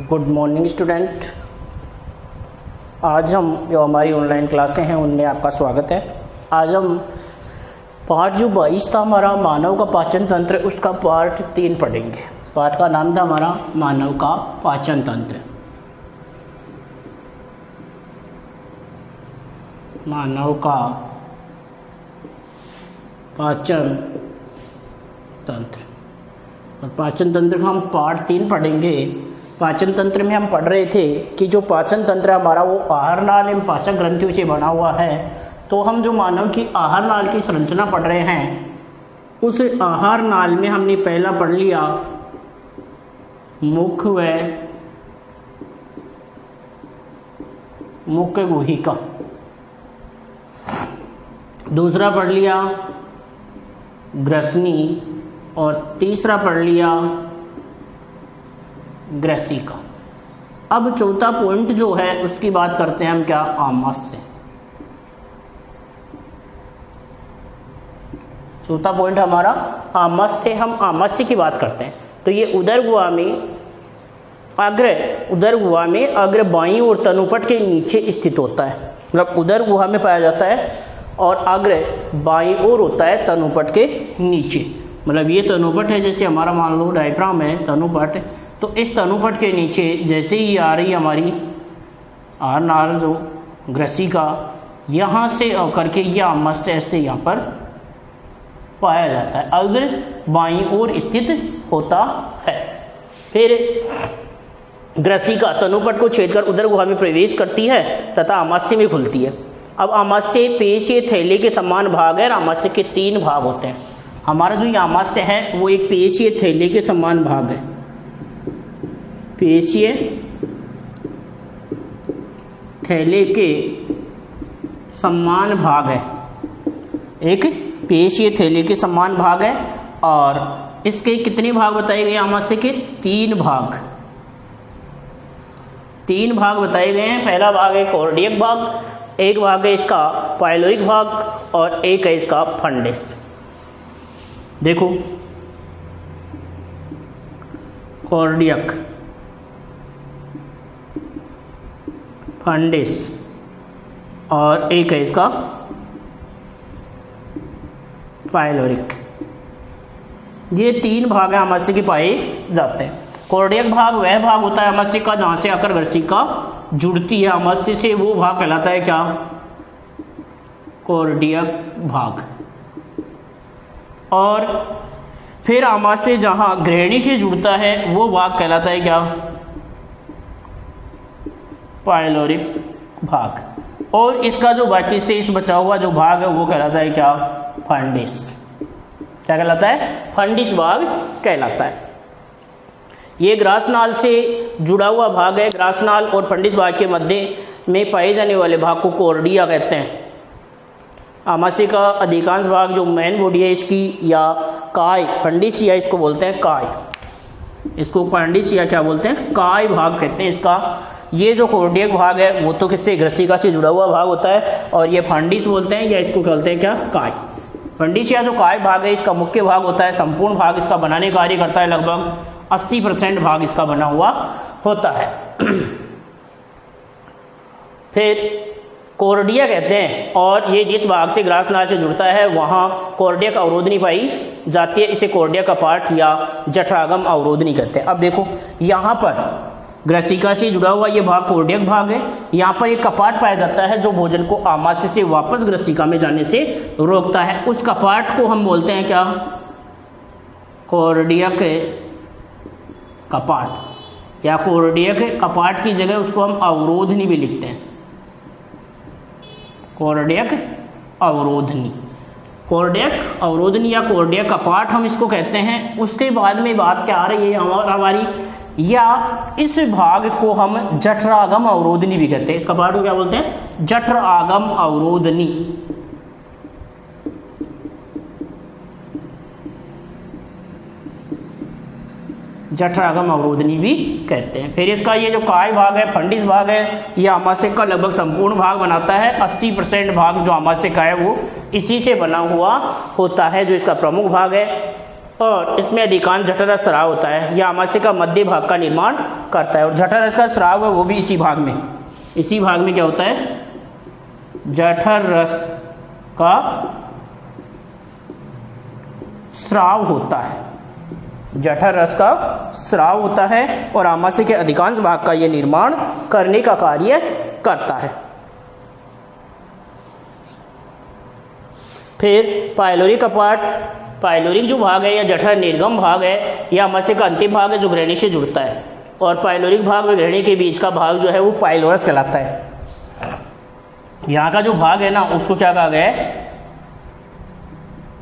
Good morning student. आज हम जो हमारी ऑनलाइन क्लासें हैं उनमें आपका स्वागत है। आज हम पार्ट जो 22 था हमारा मानव का पाचन तंत्र, उसका पार्ट 3 पढ़ेंगे। पार्ट का नाम था हमारा मानव का पाचन तंत्र। मानव का पाचन तंत्र, और पाचन तंत्र का हम पार्ट 3 पढ़ेंगे। पाचन तंत्र में हम पढ़ रहे थे कि जो पाचन तंत्र हमारा वो आहार नाल एवं पाचक ग्रंथियों से बना हुआ है। तो हम जो मानव की आहार नाल की संरचना पढ़ रहे हैं, उस आहार नाल में हमने पहला पढ़ लिया मुख्य व मुख्य गुहिका, दूसरा पढ़ लिया ग्रसनी, और तीसरा पढ़ लिया ग्रसिका। अब चौथा पॉइंट जो है उसकी बात करते हैं हम क्या, आमाशय। चौथा पॉइंट हमारा आमाशय। हम आमाशय की बात करते हैं तो ये उदर गुहा में अग्र बाईं और तनुपट के नीचे स्थित होता है। मतलब उदर गुहा में पाया जाता है और अग्र बाईं ओर होता है तनुपट के नीचे। मतलब ये तनुपट है, जैसे हमारा मान लो डायफ्राम है तनुपट, तो इस तनुपट के नीचे जैसे ही आ रही हमारी आहार नाल जो ग्रसिका, यहाँ से आकर के यह आमाशय से यहाँ पर पाया जाता है, अग्र बाईं ओर स्थित होता है। फिर ग्रसिका तनुपट को छेद कर उदर गुहा में प्रवेश करती है तथा आमाशय में खुलती है। अब आमाशय पेशीय थैले के समान भाग है और आमाशय के 3 भाग होते हैं। हमारा जो ये आमाशय है वो एक पेशीय थैले के समान भाग है। पेशीय थैले के समान भाग है, एक पेशीय थैले के समान भाग है। और इसके कितने भाग बताए गए आमाशय के? 3 भाग। 3 भाग बताए गए हैं। पहला भाग है कॉर्डियक भाग, एक भाग है इसका पाइलोरिक भाग, और एक है इसका फंडिस। देखो कॉर्डियक, फंडिस, और एक है इसका पाइलोरिक। ये 3 भाग है आमाशय के पाए जाते हैं। कॉर्डियक भाग वह भाग होता है आमाशय का जहाँ से आकर ग्रसिका जुड़ती है आमाशय से, वो भाग कहलाता है क्या? कॉर्डियक भाग। और फिर आमाशय जहाँ ग्रहणी से जुड़ता है वो भाग कहलाता है क्या? पाइलोरिक भाग। और इसका जो बाकी से इस बचा हुआ जो भाग है वो कहलाता है क्या? फंडिस। क्या कहलाता है? फंडिस भाग कहलाता है। ये ग्रासनाल से जुड़ा हुआ भाग है। ग्रासनाल और फंडिस भाग के मध्य में पाए जाने वाले भाग को कॉर्डिया कहते हैं। आमाशय का अधिकांश भाग जो मेन बॉडी है इसकी, या काय फंडिस, या इसको बोलते हैं काय, इसको फंडिस या क्या बोलते हैं? काय भाग कहते हैं इसका। ये जो कॉर्डियक भाग है वो तो किससे? ग्रसिका से जुड़ा हुआ भाग होता है, और ये फंडिस बोलते हैं, या इसको कहते हैं क्या? काय। फंडिस या जो काय भाग है इसका मुख्य भाग होता है। संपूर्ण भाग इसका बनाने कार्य करता है, लगभग 80% भाग इसका बना हुआ होता है। फिर कॉर्डिया कहते हैं, और ये जिस भाग से ग्रासनाल से जुड़ता है वहाँ कॉर्डियक अवरोधनी पाई जाती है। इसे कॉर्डिया का पार्ट या जठरागम अवरोधनी कहते हैं। अब देखो यहाँ पर ग्रसिका से जुड़ा हुआ ये भाग कॉर्डियक भाग है। यहाँ पर एक कपाट पाया जाता है जो भोजन को आमाशय से वापस ग्रसिका में जाने से रोकता है। उस कपाट को हम बोलते हैं क्या? कॉर्डियक कपाट, या कॉर्डियक कपाट की जगह उसको हम अवरोधनी भी लिखते हैं। कॉर्डियक अवरोधनी, कॉर्डियक अवरोधनी या कॉर्डियक कपाट हम इसको कहते हैं। उसके बाद में बात क्या आ रही है हमारी, या इस भाग को हम जठरागम अवरोधनी भी कहते हैं। इस कपाट को क्या बोलते हैं? जठरागम अवरोधनी। जठरागम अवरोधनी भी कहते हैं। फिर इसका ये जो काय भाग है, फंडिस भाग है, ये आमाशय का लगभग संपूर्ण भाग बनाता है। 80% भाग जो आमाशय का है वो इसी से बना हुआ होता है, जो इसका प्रमुख भाग है। और इसमें अधिकांश जठररस स्राव होता है। यह आमाशय का मध्य भाग का निर्माण करता है और जठररस का स्राव है वो भी इसी भाग में क्या होता है, जठररस का स्राव होता है, जठररस का स्राव होता है और आमाशय के अधिकांश भाग का यह निर्माण करने का कार्य करता है। फिर पाइलोरिक कपाट, पाइलोरिक जो भाग है या जठर निर्गम भाग है, यह आमाशय का अंतिम भाग है जो ग्रहणी से जुड़ता है और पाइलोरिक भाग व ग्रहणी के बीच का भाग जो है वो पाइलोरस कहलाता है। यहाँ का जो भाग है ना उसको क्या कहा गया है,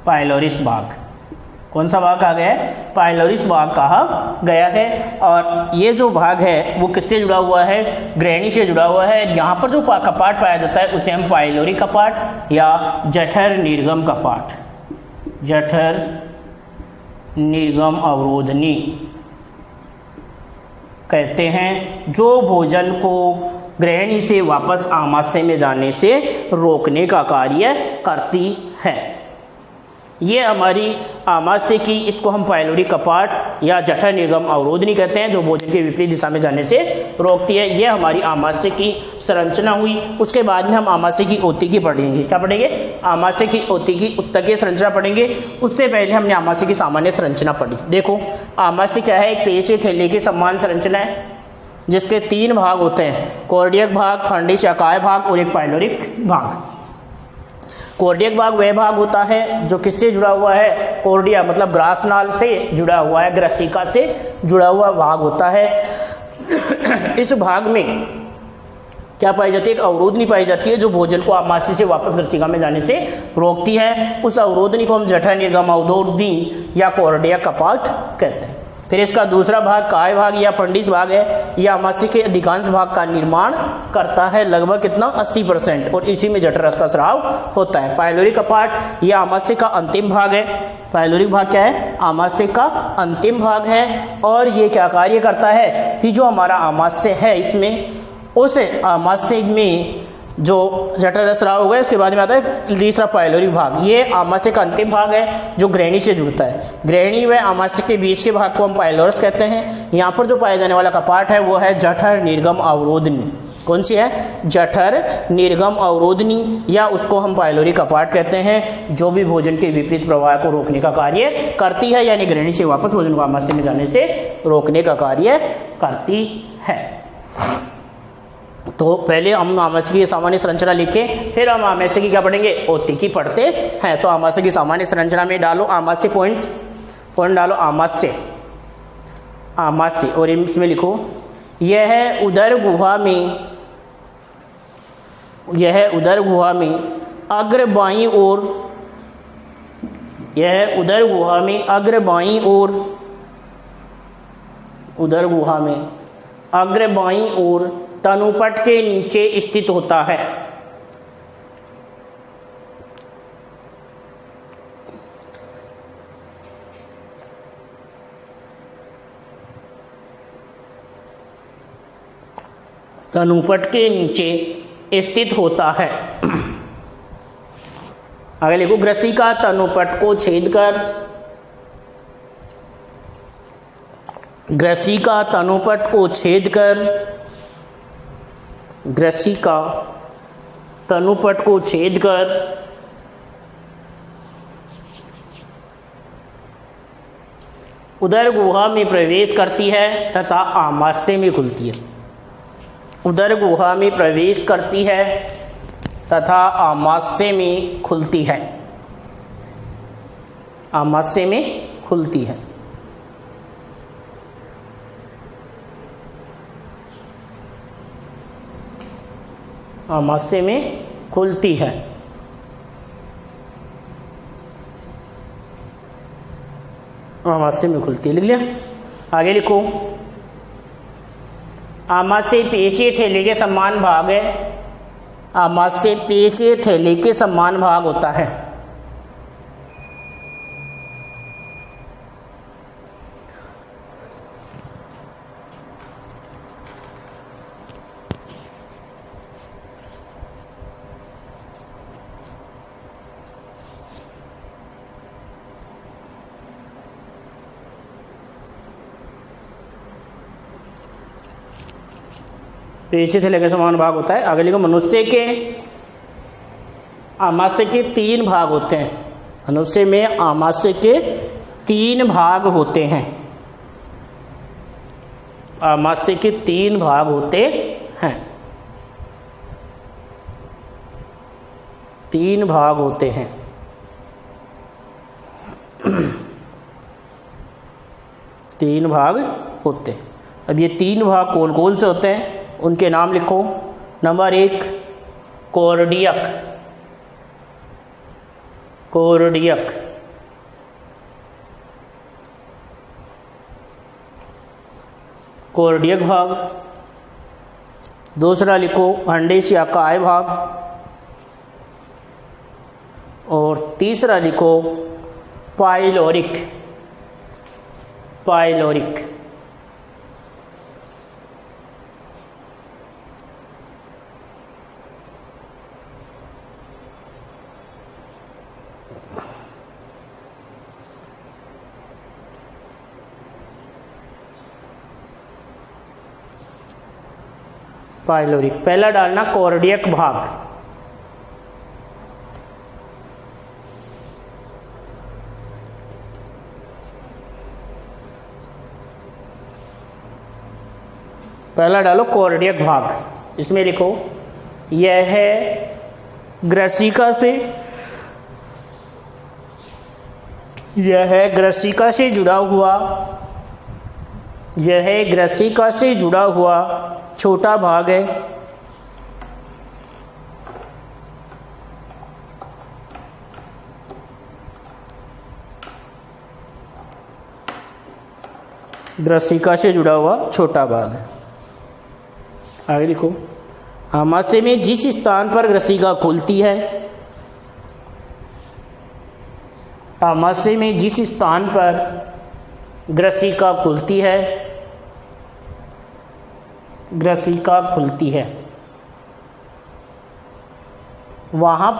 पाइलोरिस भाग। कौन सा भाग कहा गया है, पाइलोरिस भाग कहा गया है। और ये जो भाग है वो किससे जुड़ा हुआ है, ग्रहणी से जुड़ा हुआ है। यहाँ पर जो कपाट पाया जाता है उसे हम पाइलोरिक कपाट या जठर निर्गम कपाट, जठर निर्गम अवरोधनी कहते हैं, जो भोजन को ग्रहणी से वापस आमाशय में जाने से रोकने का कार्य करती है। ये हमारी आमाशय की, इसको हम पाइलोरिक कपाट या जठर निर्गम अवरोधनी कहते हैं, जो भोजन के विपरीत दिशा में जाने से रोकती है। ये हमारी आमाशय की संरचना हुई। उसके बाद में हम आमाशय की ओतिकी पढ़ेंगे। क्या पढ़ेंगे, आमाशय की ओतिकी उत्तकीय संरचना पढ़ेंगे। उससे पहले हमने आमाशय की सामान्य संरचना पढ़ी। देखो आमाशय क्या है, एक पेशीय थैले की समान संरचना है जिसके 3 भाग होते हैं, कॉर्डियक भाग, फंडिश या काय भाग और एक पाइलोरिक भाग। कॉर्डियक भाग वह भाग होता है जो किससे जुड़ा हुआ है, कॉर्डिया मतलब ग्रासनाल से जुड़ा हुआ है, ग्रसिका से जुड़ा हुआ भाग होता है। इस भाग में क्या पाई जाती है, एक अवरोधनी पाई जाती है जो भोजन को आमाशय से वापस ग्रसिका में जाने से रोकती है। उस अवरोधनी को हम जठर निर्गम अवरोधनी या कॉर्डिया कपाट कहते हैं। फिर इसका दूसरा भाग काय भाग या फंडिस भाग है, यह आमाशय के अधिकांश भाग का निर्माण करता है, लगभग कितना 80%, और इसी में जठररस का स्राव होता है। पाइलोरिक कपाट यह आमाशय का अंतिम भाग है। पाइलोरिक भाग क्या है, आमाशय का अंतिम भाग है और ये क्या कार्य करता है कि जो हमारा आमाशय है इसमें, उस आमाशय में जो जठररस स्राव होगा इसके बाद में आता है तीसरा पाइलोरिक भाग। ये आमाशय का अंतिम भाग है जो ग्रहणी से जुड़ता है। ग्रहणी व आमाशय के बीच के भाग को हम पाइलोरस कहते हैं। यहाँ पर जो पाया जाने वाला कपाट है वो है जठर निर्गम अवरोधनी। कौन सी है, जठर निर्गम अवरोधनी, या उसको हम पाइलोरिक कपाट कहते हैं, जो भी भोजन के विपरीत प्रवाह को रोकने का कार्य करती है, यानी ग्रहणी से वापस भोजन को आमाशय में जाने से रोकने का कार्य करती है। तो पहले हम आमाशय की सामान्य संरचना लिखे, फिर हम आमाशय की क्या पढ़ेंगे, ओतिकी पढ़ते हैं। तो आमाशय की सामान्य संरचना में डालो आमाशय, पॉइंट डालो आमाशय, और इसमें लिखो यह है उदर गुहा में अग्र बाईं ओर, यह है उदर गुहा में अग्र बाईं ओर, उदर गुहा में अग्र बाईं ओर तनुपट के नीचे स्थित होता है। तनुपट के नीचे स्थित होता है। आगे लिखो ग्रसिका तनुपट को छेद कर, ग्रसिका तनुपट को छेद कर, ग्रसिका तनुपट को छेद कर उदर गुहा में प्रवेश करती है तथा आमाशय में खुलती है। उदर गुहा में प्रवेश करती है तथा आमाशय में खुलती है, आमाशय में खुलती है। आमाशय में खुलती है। आमाशय में खुलती है, लिख लिया। आगे लिखो आमाशय पेशीय थैले के समान भाग है, आमाशय पेशीय थैले के समान भाग होता है। पेशी थैले के समान भाग होता है। आगे लिखो मनुष्य के आमाशय के 3 भाग होते हैं। मनुष्य में आमाशय के 3 भाग होते हैं। आमाशय के 3 भाग होते हैं। 3 भाग होते हैं। 3 भाग होते हैं। अब ये 3 भाग कौन कौन से होते हैं उनके नाम लिखो। Number 1 cardiac. कॉर्डियक कॉर्डियक भाग। दूसरा लिखो फंडिस या काय भाग। और तीसरा लिखो पाइलोरिक। Pyloric pyloric. पहला डालना कॉर्डियक भाग। पहला डालो कॉर्डियक भाग। इसमें लिखो यह है ग्रसिका से, यह है ग्रसिका से जुड़ा हुआ, यह है ग्रसिका से जुड़ा हुआ छोटा भाग है। ग्रसिका से जुड़ा हुआ छोटा भाग है। आगे लिखो आमाशय में जिस स्थान पर ग्रसिका खुलती है, आमाशय में जिस स्थान पर ग्रसिका खुलती है, ग्रसिका खुलती है, वहाँ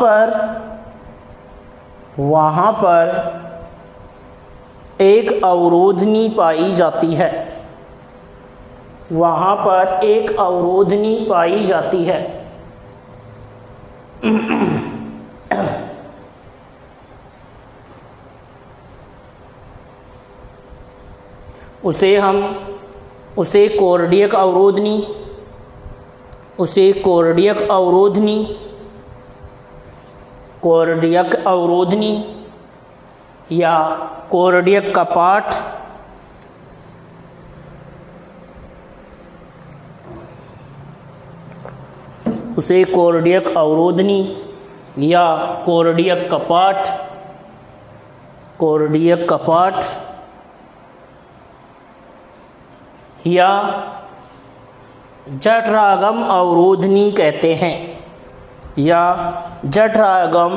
पर एक अवरोधनी पाई जाती है। वहाँ पर एक अवरोधनी पाई जाती है। उसे कॉर्डियक अवरोधनी, उसे कॉर्डियक अवरोधनी, कॉर्डियक अवरोधनी या कॉर्डियक कपाट, उसे कॉर्डियक अवरोधनी या कॉर्डियक कपाट, कॉर्डियक कपाट या जठरागम अवरोधनी कहते हैं, या जठरागम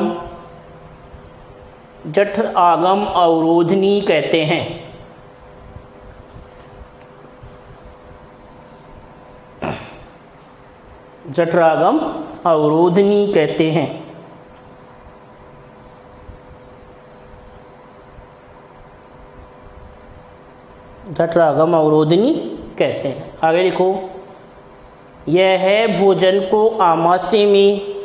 अवरोधनी कहते हैं। जठरागम अवरोधनी कहते हैं। जठरागम अवरोधनी कहते हैं। आगे लिखो यह है भोजन को आमाशय में,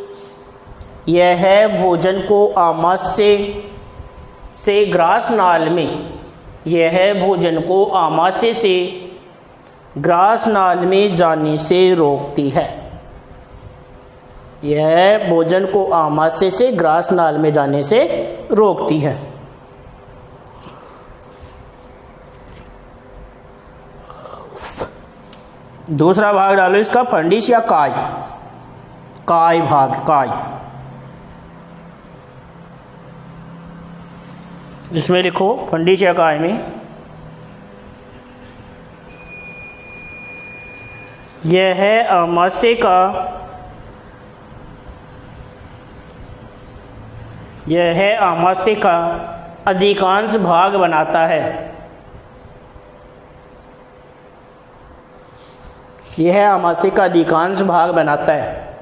यह है भोजन को आमाशय से ग्रास नाल में, यह है भोजन को आमाशय से ग्रास नाल में जाने से रोकती है। यह भोजन को आमाशय से ग्रास नाल में जाने से रोकती है। दूसरा भाग डालो इसका फंडिस या काय। काय भाग, काय। इसमें लिखो फंडिस या काय में यह है आमाशय का, यह है आमाशय का अधिकांश भाग बनाता है। यह है आमाशय का अधिकांश भाग बनाता है।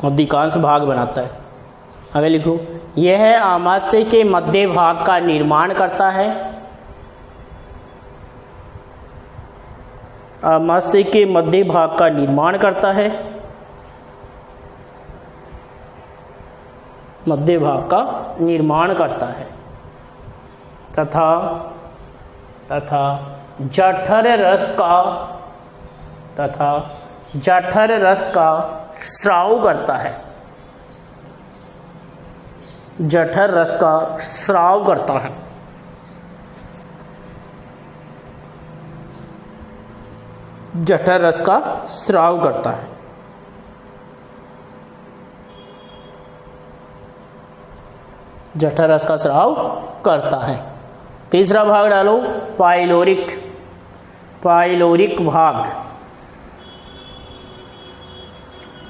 अधिकांश भाग बनाता है। आगे लिखो यह है आमाशय के मध्य भाग का निर्माण करता है। आमाशय के मध्य भाग का निर्माण करता है, मध्य भाग का निर्माण करता है तथा जठर रस का स्राव करता है, जठर रस का स्राव करता है। जठर रस का स्राव करता है। जठर रस का स्राव करता है। तीसरा भाग डालो, पाइलोरिक। पाइलोरिक भाग,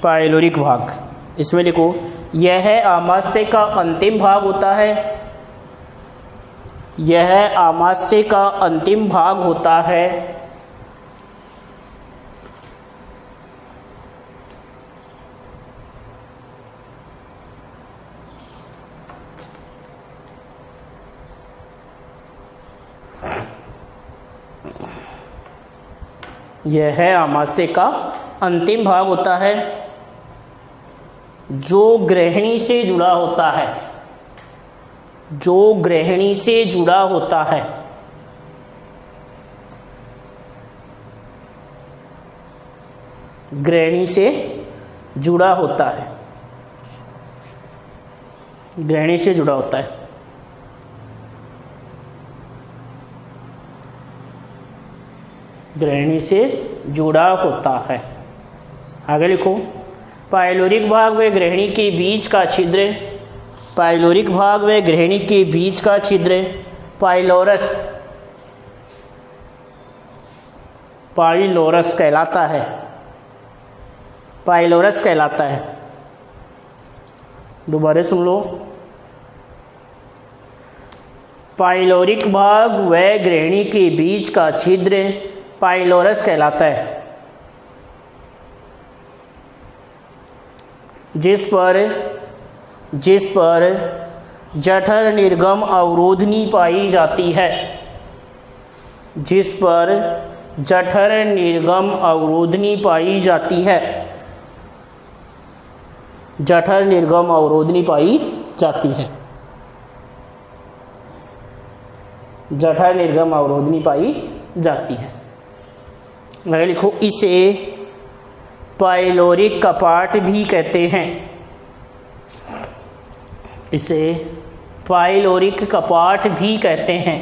पाइलोरिक भाग, इसमें लिखो, यह आमाशय का अंतिम भाग होता है, यह आमाशय का अंतिम भाग होता है। यह आमाशय का अंतिम भाग होता है जो ग्रहणी से जुड़ा होता है, जो ग्रहणी से जुड़ा होता है। ग्रहणी से जुड़ा होता है, ग्रहणी से जुड़ा होता है। ग्रहणी से जुड़ा होता है। आगे लिखो, पाइलोरिक भाग व ग्रहणी के बीच का छिद्र, पाइलोरिक भाग व ग्रहणी के बीच का छिद्र पाइलोरस, पाइलोरस कहलाता है, पाइलोरस कहलाता है। दोबारा सुन लो, पाइलोरिक भाग व ग्रहणी के बीच का छिद्र पाइलोरस कहलाता है, जिस पर जठर निर्गम अवरोधनी पाई जाती है, जिस पर जठर निर्गम अवरोधनी पाई जाती है, जठर निर्गम अवरोधनी पाई जाती है, जठर निर्गम अवरोधनी पाई जाती है। अगर लिखो, इसे पाइलोरिक कपाट भी कहते हैं, इसे पाइलोरिक कपाट भी कहते हैं।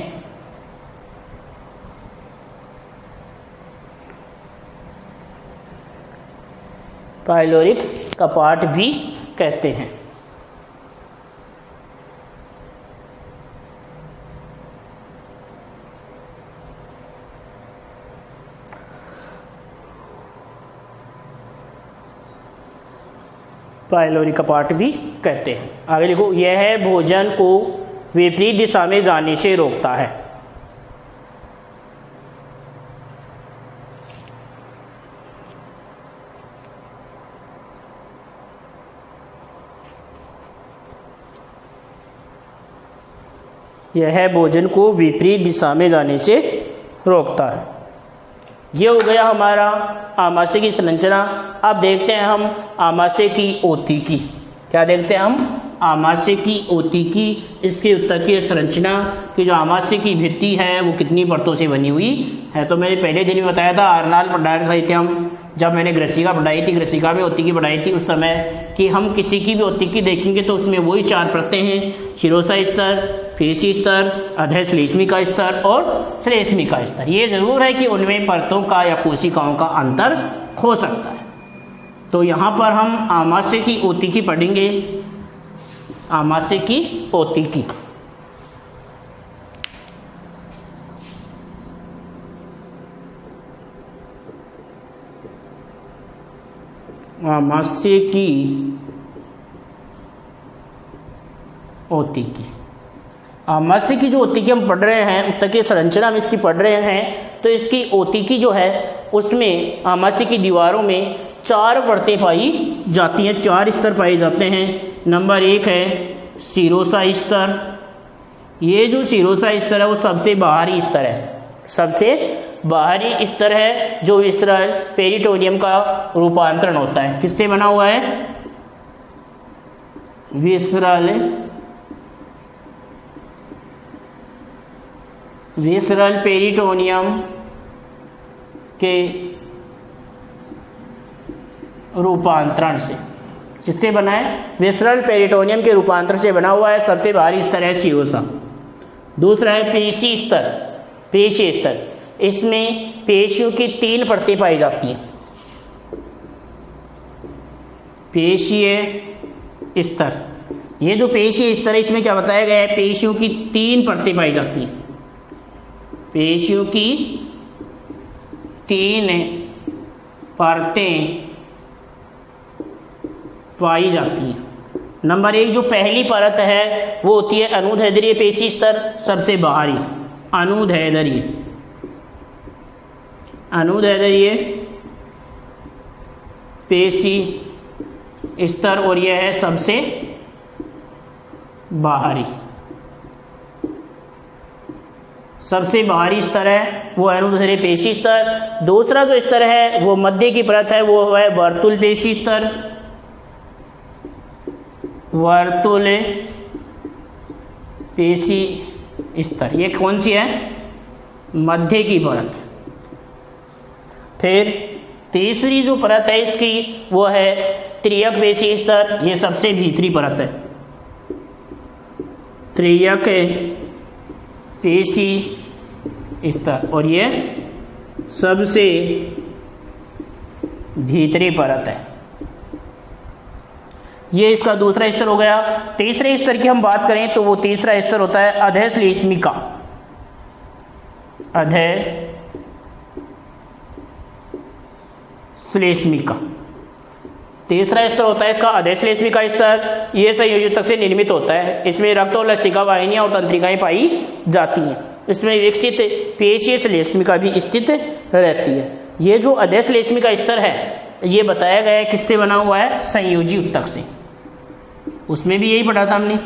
पाइलोरिक कपाट भी कहते हैं। पाइलोरिक कपाट भी कहते हैं। आगे लिखो, यह भोजन को विपरीत दिशा में जाने से रोकता है। यह भोजन को विपरीत दिशा में जाने से रोकता है। ये हो गया हमारा आमाशय की संरचना। अब देखते हैं हम आमाशय की ओतिकी। क्या देखते हैं हम? आमाशय की ओतिकी, इसके उत्तकीय संरचना की जो आमाशय की भित्ति है वो कितनी परतों से बनी हुई है। तो मैंने पहले दिन में बताया था, आर्नाल पढ़ा रहे थे हम, जब मैंने ग्रसिका पढ़ाई थी, ग्रसिका में ओतिकी पढ़ाई थी उस समय, कि हम किसी की भी ओतिकी देखेंगे तो उसमें वही 4 परतें हैं, शिरोसा स्तर, फेसी स्तर, अधः श्लेष्मिका स्तर और श्लेष्मिका स्तर। ये जरूर है कि उनमें परतों का या कोशिकाओं का अंतर हो सकता है। तो यहाँ पर हम आमाशय की ओतिकी पढ़ेंगे। आमाशय की ओतिकी, आमाशय की ओतिकी। आमाशय की जो ओतिकी हम पढ़ रहे हैं, उत्तकीय संरचना में इसकी पढ़ रहे हैं, तो इसकी ओतिकी जो है उसमें आमाशय की दीवारों में 4 परतें पाई जाती हैं, 4 स्तर पाए जाते हैं। नंबर 1 है शिरोसा स्तर। ये जो शिरोसा स्तर है वो सबसे बाहरी स्तर है, सबसे बाहरी स्तर है जो विसरल पेरिटोनियम का रूपांतरण होता है। किससे बना हुआ है? विसरल पेरिटोनियम के रूपांतरण से। किससे बना है? विसरल पेरिटोनियम के रूपांतरण से बना हुआ है। सबसे बाहरी स्तर है सीरोसा। दूसरा है पेशी स्तर। पेशी स्तर, इसमें पेशियों की 3 परतें पाई जाती हैं। पेशीय स्तर, ये जो पेशीय स्तर है इसमें क्या बताया गया है? पेशियों की 3 परतें पाई जाती हैं। पेशियों की 3 परतें पाई जाती हैं। नंबर 1 जो पहली परत है वो होती है अनुदैर्ध्य पेशी स्तर, सबसे बाहरी अनुदैर्ध्य पेशी स्तर, और यह है सबसे बाहरी। सबसे बाहरी स्तर है वो अनुदैर्ध्य पेशी स्तर। दूसरा जो स्तर है वो मध्य की परत है, वो है वर्तुल पेशी स्तर। वर्तुल पेशी स्तर, ये कौन सी है? मध्य की परत। फिर तीसरी जो परत है इसकी वो है त्रियक पेशी स्तर, ये सबसे भीतरी परत है। त्रियक पेशी स्तर, और ये सबसे भीतरी परत है। ये इसका दूसरा स्तर हो गया। तीसरे स्तर की हम बात करें तो वो तीसरा स्तर होता है अधश्लेष्मिका। अधश्लेष्मिका तीसरा स्तर होता है इसका अधश्लेष्मिका स्तर। ये संयोजक से निर्मित होता है। इसमें रक्त और लसिका वाहिनियां और तंत्रिकाएं पाई जाती हैं। इसमें विकसित पेशीय श्लेष्मिका भी स्थित रहती है। ये जो अधश्लेष्मिका स्तर है ये बताया गया है किससे बना हुआ है? संयोजी उत्तक से। उसमें भी यही पढ़ा था हमने,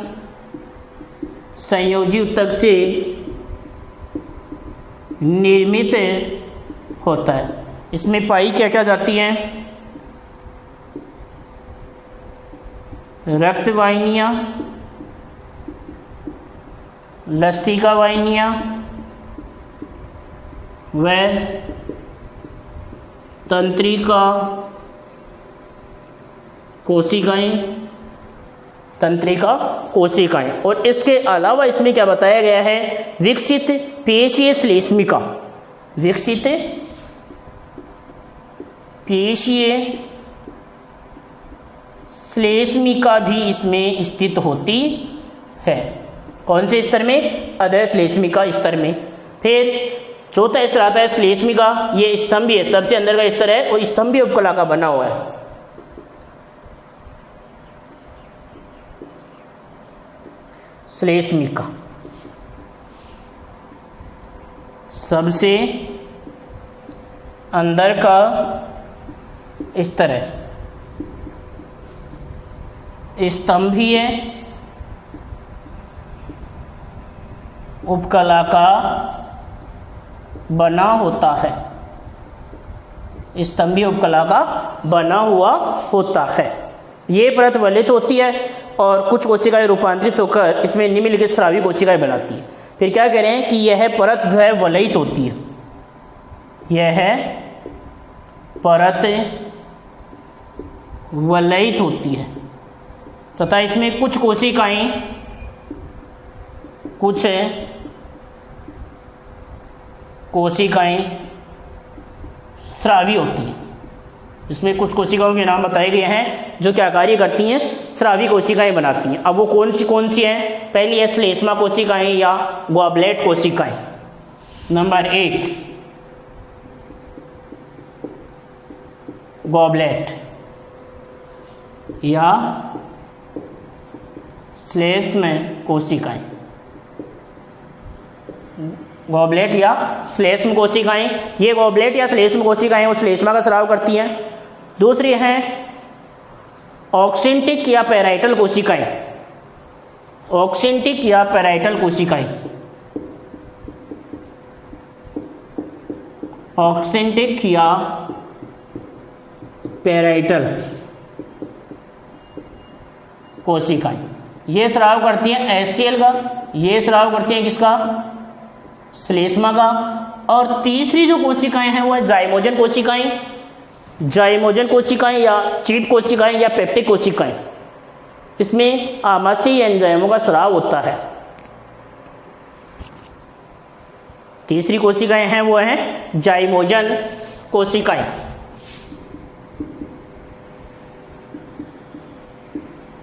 संयोजी उत्तक से निर्मित होता है। इसमें पाई क्या क्या जाती हैं? रक्त वाहिनियां, लसिका वाहिनियां व तंत्रिका कोशिकाएं। और इसके अलावा इसमें क्या बताया गया है? विकसित पेशीय श्लेष्मिका। विकसित पेशीय श्लेष्मिका भी इसमें स्थित होती है। कौन से स्तर में? अधश्लेष्मिका स्तर में। फिर चौथा स्तर आता है श्लेष्मिका। ये स्तंभीय, सबसे अंदर का स्तर है और स्तंभीय उपकला का बना हुआ है। श्लेष्मिका सबसे अंदर का स्तर है। स्तंभीय उपकला का बना होता है। स्तंभीय उपकला का बना हुआ होता है। ये परत वलित होती है और कुछ कोशिकाएं रूपांतरित होकर इसमें निम्नलिखित स्रावी कोशिकाएं बनाती है। फिर क्या कह रहे हैं कि यह परत जो है वलयित होती है। यह परत वलयित होती है तथा इसमें कुछ कोशिकाएं स्रावी होती हैं। इसमें कुछ कोशिकाओं के नाम बताए गए हैं जो क्या कार्य करती हैं? स्रावी कोशिकाएं बनाती हैं। अब वो कौन सी हैं? पहली है श्लेष्मा कोशिकाएं या गॉबलेट कोशिकाएं। नंबर 1 गॉबलेट या श्लेष्म कोशिकाएं। गॉबलेट या श्लेष्म कोशिकाएं, ये गॉबलेट या श्लेष्म कोशिकाएं वो श्लेष्मा का स्राव करती हैं। दूसरी हैं ऑक्सेंटिक या पैराइटल कोशिकाएं। ऑक्सेंटिक या पैराइटल कोशिकाएं ऑक्सेंटिक या पैराइटल कोशिकाएं, ये स्राव करती हैं HCl का, ये स्राव करती हैं किसका, श्लेष्मा का। और तीसरी जो कोशिकाएं हैं वो है जाइमोजन कोशिकाएं, जाइमोजन कोशिकाएं या चीट कोशिकाएं या पेप्टिक कोशिकाएं। इसमें आमाशयी एंजाइमों का स्राव होता है। तीसरी कोशिकाएं हैं वो हैं जाइमोजन कोशिकाएं।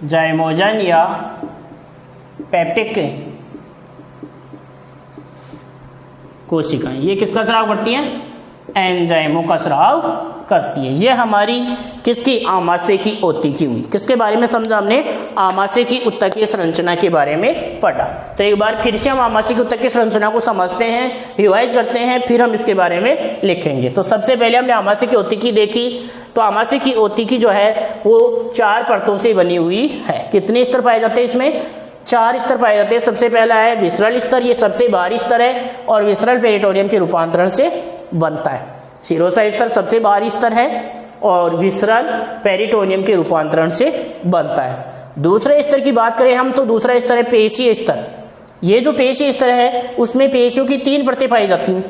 जाइमोजन या पेप्टिक कोशिकाएं, ये किसका स्राव करती हैं, एंजाइमों का स्राव करती है। ये हमारी किसकी, आमाशय की ओती की हुई। किसके बारे में समझा हमने, आमाशय की उत्तकीय संरचना के बारे में पढ़ा। तो एक बार फिर से हम आमाशय की उत्तकीय संरचना को समझते हैं, रिवाइज करते हैं, फिर हम इसके बारे में लिखेंगे। तो सबसे पहले हमने आमाशय की ओतिकी देखी। तो आमाशय की ओतिकी जो है वो 4 परतों से बनी हुई है। कितने स्तर पाए जाते हैं इसमें, 4 स्तर पाए जाते हैं। सबसे पहला है विसरल स्तर, ये सबसे बाहरी स्तर है और विसरल पेरिटोनियम के रूपांतरण से बनता है। सीरोसा स्तर सबसे बाहरी स्तर है और विसरल पेरिटोनियम के रूपांतरण से बनता है। दूसरे स्तर की बात करें हम तो दूसरा स्तर है पेशीय स्तर। ये जो पेशीय स्तर है उसमें पेशियों की 3 परतें पाई जाती हैं।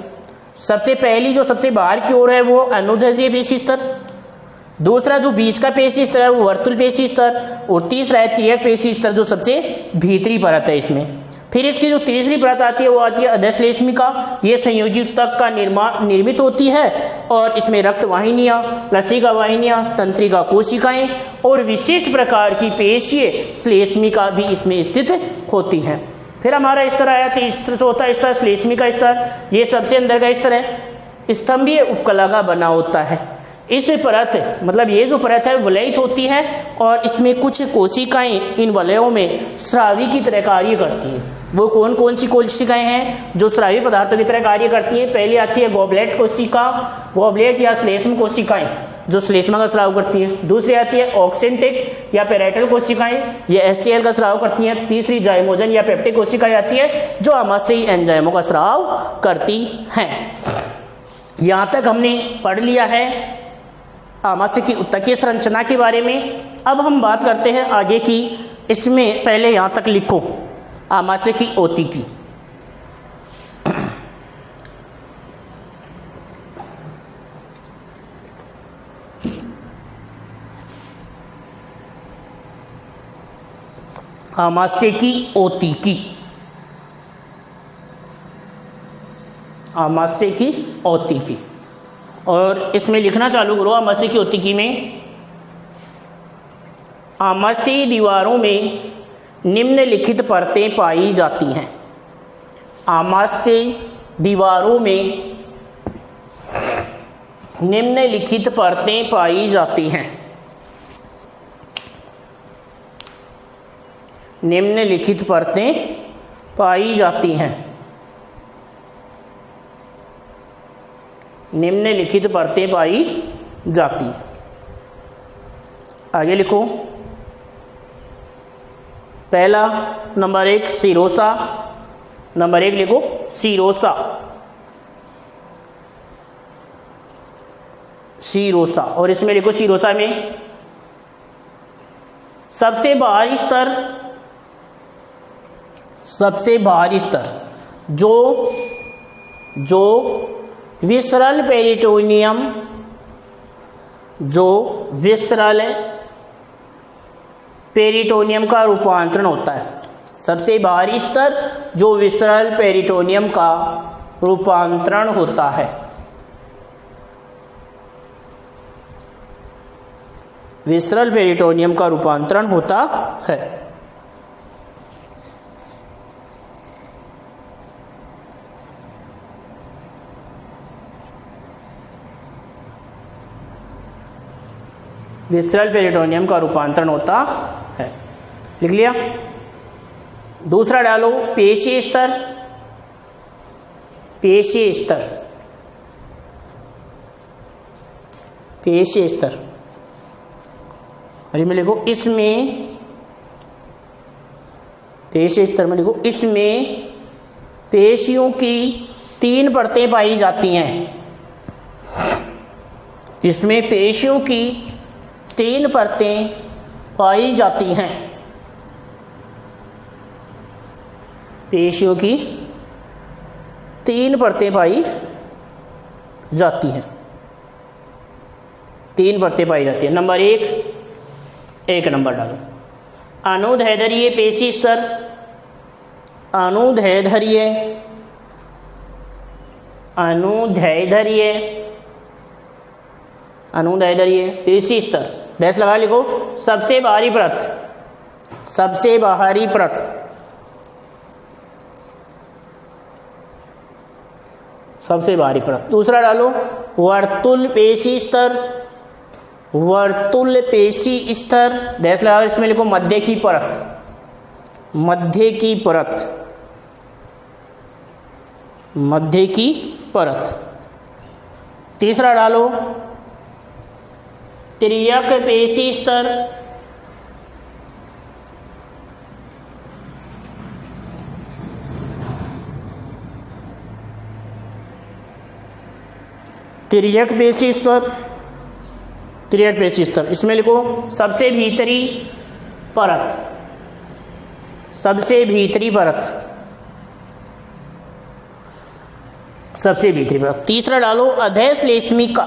सबसे पहली जो सबसे बाहर की ओर है वो अनुदैर्ध्य पेशी स्तर, दूसरा जो बीच का पेशी स्तर है वो वर्तुल पेशी स्तर, और तीसरा है तिर्यक पेशी स्तर जो सबसे भीतरी परत है इसमें। फिर इसकी जो तीसरी परत आती है वो आती है अधश्लेष्मिका। ये संयोजी ऊतक का निर्मित होती है और इसमें रक्त वाहिनियाँ, लसिका वाहिनियाँ, तंत्रिका कोशिकाएं और विशिष्ट प्रकार की पेशीय श्लेष्मिका भी इसमें स्थित होती हैं। फिर हमारा स्तर आया चौथा स्तर श्लेष्मिका स्तर। ये सबसे अंदर का स्तर है, स्तंभीय उपकला का बना होता है। इस परत मतलब ये जो परत है वलयित होती है और इसमें कुछ कोशिकाएं इन वलयों में स्रावी की तरह कार्य करती हैं। वो कौन कौन सी कोशिकाएं हैं जो स्रावी पदार्थों की तरह कार्य करती हैं। पहली आती है गॉबलेट कोशिका, गॉबलेट या श्लेष्म कोशिकाएं जो श्लेष्मा का स्राव करती हैं। दूसरी आती है ऑक्सेंटिक या पेराइटल कोशिकाएं, ये HCl का स्राव करती हैं। तीसरी जाइमोजन या पेप्टिक कोशिकाएं आती है जो आमाशयी एंजाइमों का स्राव करती हैं। यहाँ तक हमने पढ़ लिया है आमाशय की उत्तकीय संरचना के बारे में। अब हम बात करते हैं आगे की। इसमें पहले यहाँ तक लिखो आमाशय की ओतिकी। आमाशय की ओतिकी, आमाशय की ओतिकी। और इसमें लिखना चालू करो आमाशय की ओतिकी में। आमाशयी दीवारों में निम्नलिखित परतें पाई जाती हैं। आमाशय दीवारों में निम्नलिखित परतें पाई जाती हैं। निम्नलिखित परतें पाई जाती हैं। निम्नलिखित परतें पाई जाती हैं। आगे लिखो। पहला नंबर 1 सीरोसा, नंबर 1 लिखो सीरोसा। सीरोसा और इसमें लिखो सीरोसा में सबसे बाहरी स्तर, सबसे बाहरी स्तर जो विसरल पेरिटोनियम, जो विसरल पेरिटोनियम का रूपांतरण होता है। सबसे बाहरी स्तर जो विसरल पेरिटोनियम का रूपांतरण होता है। विसरल पेरिटोनियम का रूपांतरण होता है। विसरल पेरिटोनियम का रूपांतरण होता है। लिख लिया। दूसरा डालो पेशीय स्तर। पेशीय स्तर, पेशीय स्तर अरे में लिखो इसमें, पेशीय स्तर में लिखो इसमें पेशियों की 3 परतें पाई जाती हैं। इसमें पेशियों की 3 परतें पाई जाती हैं। पेशियों की 3 परतें पाई जाती हैं। 3 परतें पाई जाती हैं। नंबर 1 नंबर डालो। अनुदैर्ध्य पेशी स्तर, अनुदैर्ध्य पेशी स्तर, डैश लगा लिखो। सबसे बाहरी परत, सबसे बाहरी परत, सबसे बाहरी परत। दूसरा डालो वर्तुल पेशी स्तर, वर्तुल पेशी स्तर, डैश लगा इसमें लिखो मध्य की परत, मध्य की परत, मध्य की परत। तीसरा डालो तिर्यक पेशी स्तर, तिर्यक पेशी स्तर, तिर्यक पेशी स्तर, इसमें लिखो सबसे भीतरी परत, सबसे भीतरी परत, सबसे भीतरी परत। तीसरा डालो अधश्लेष्मिका,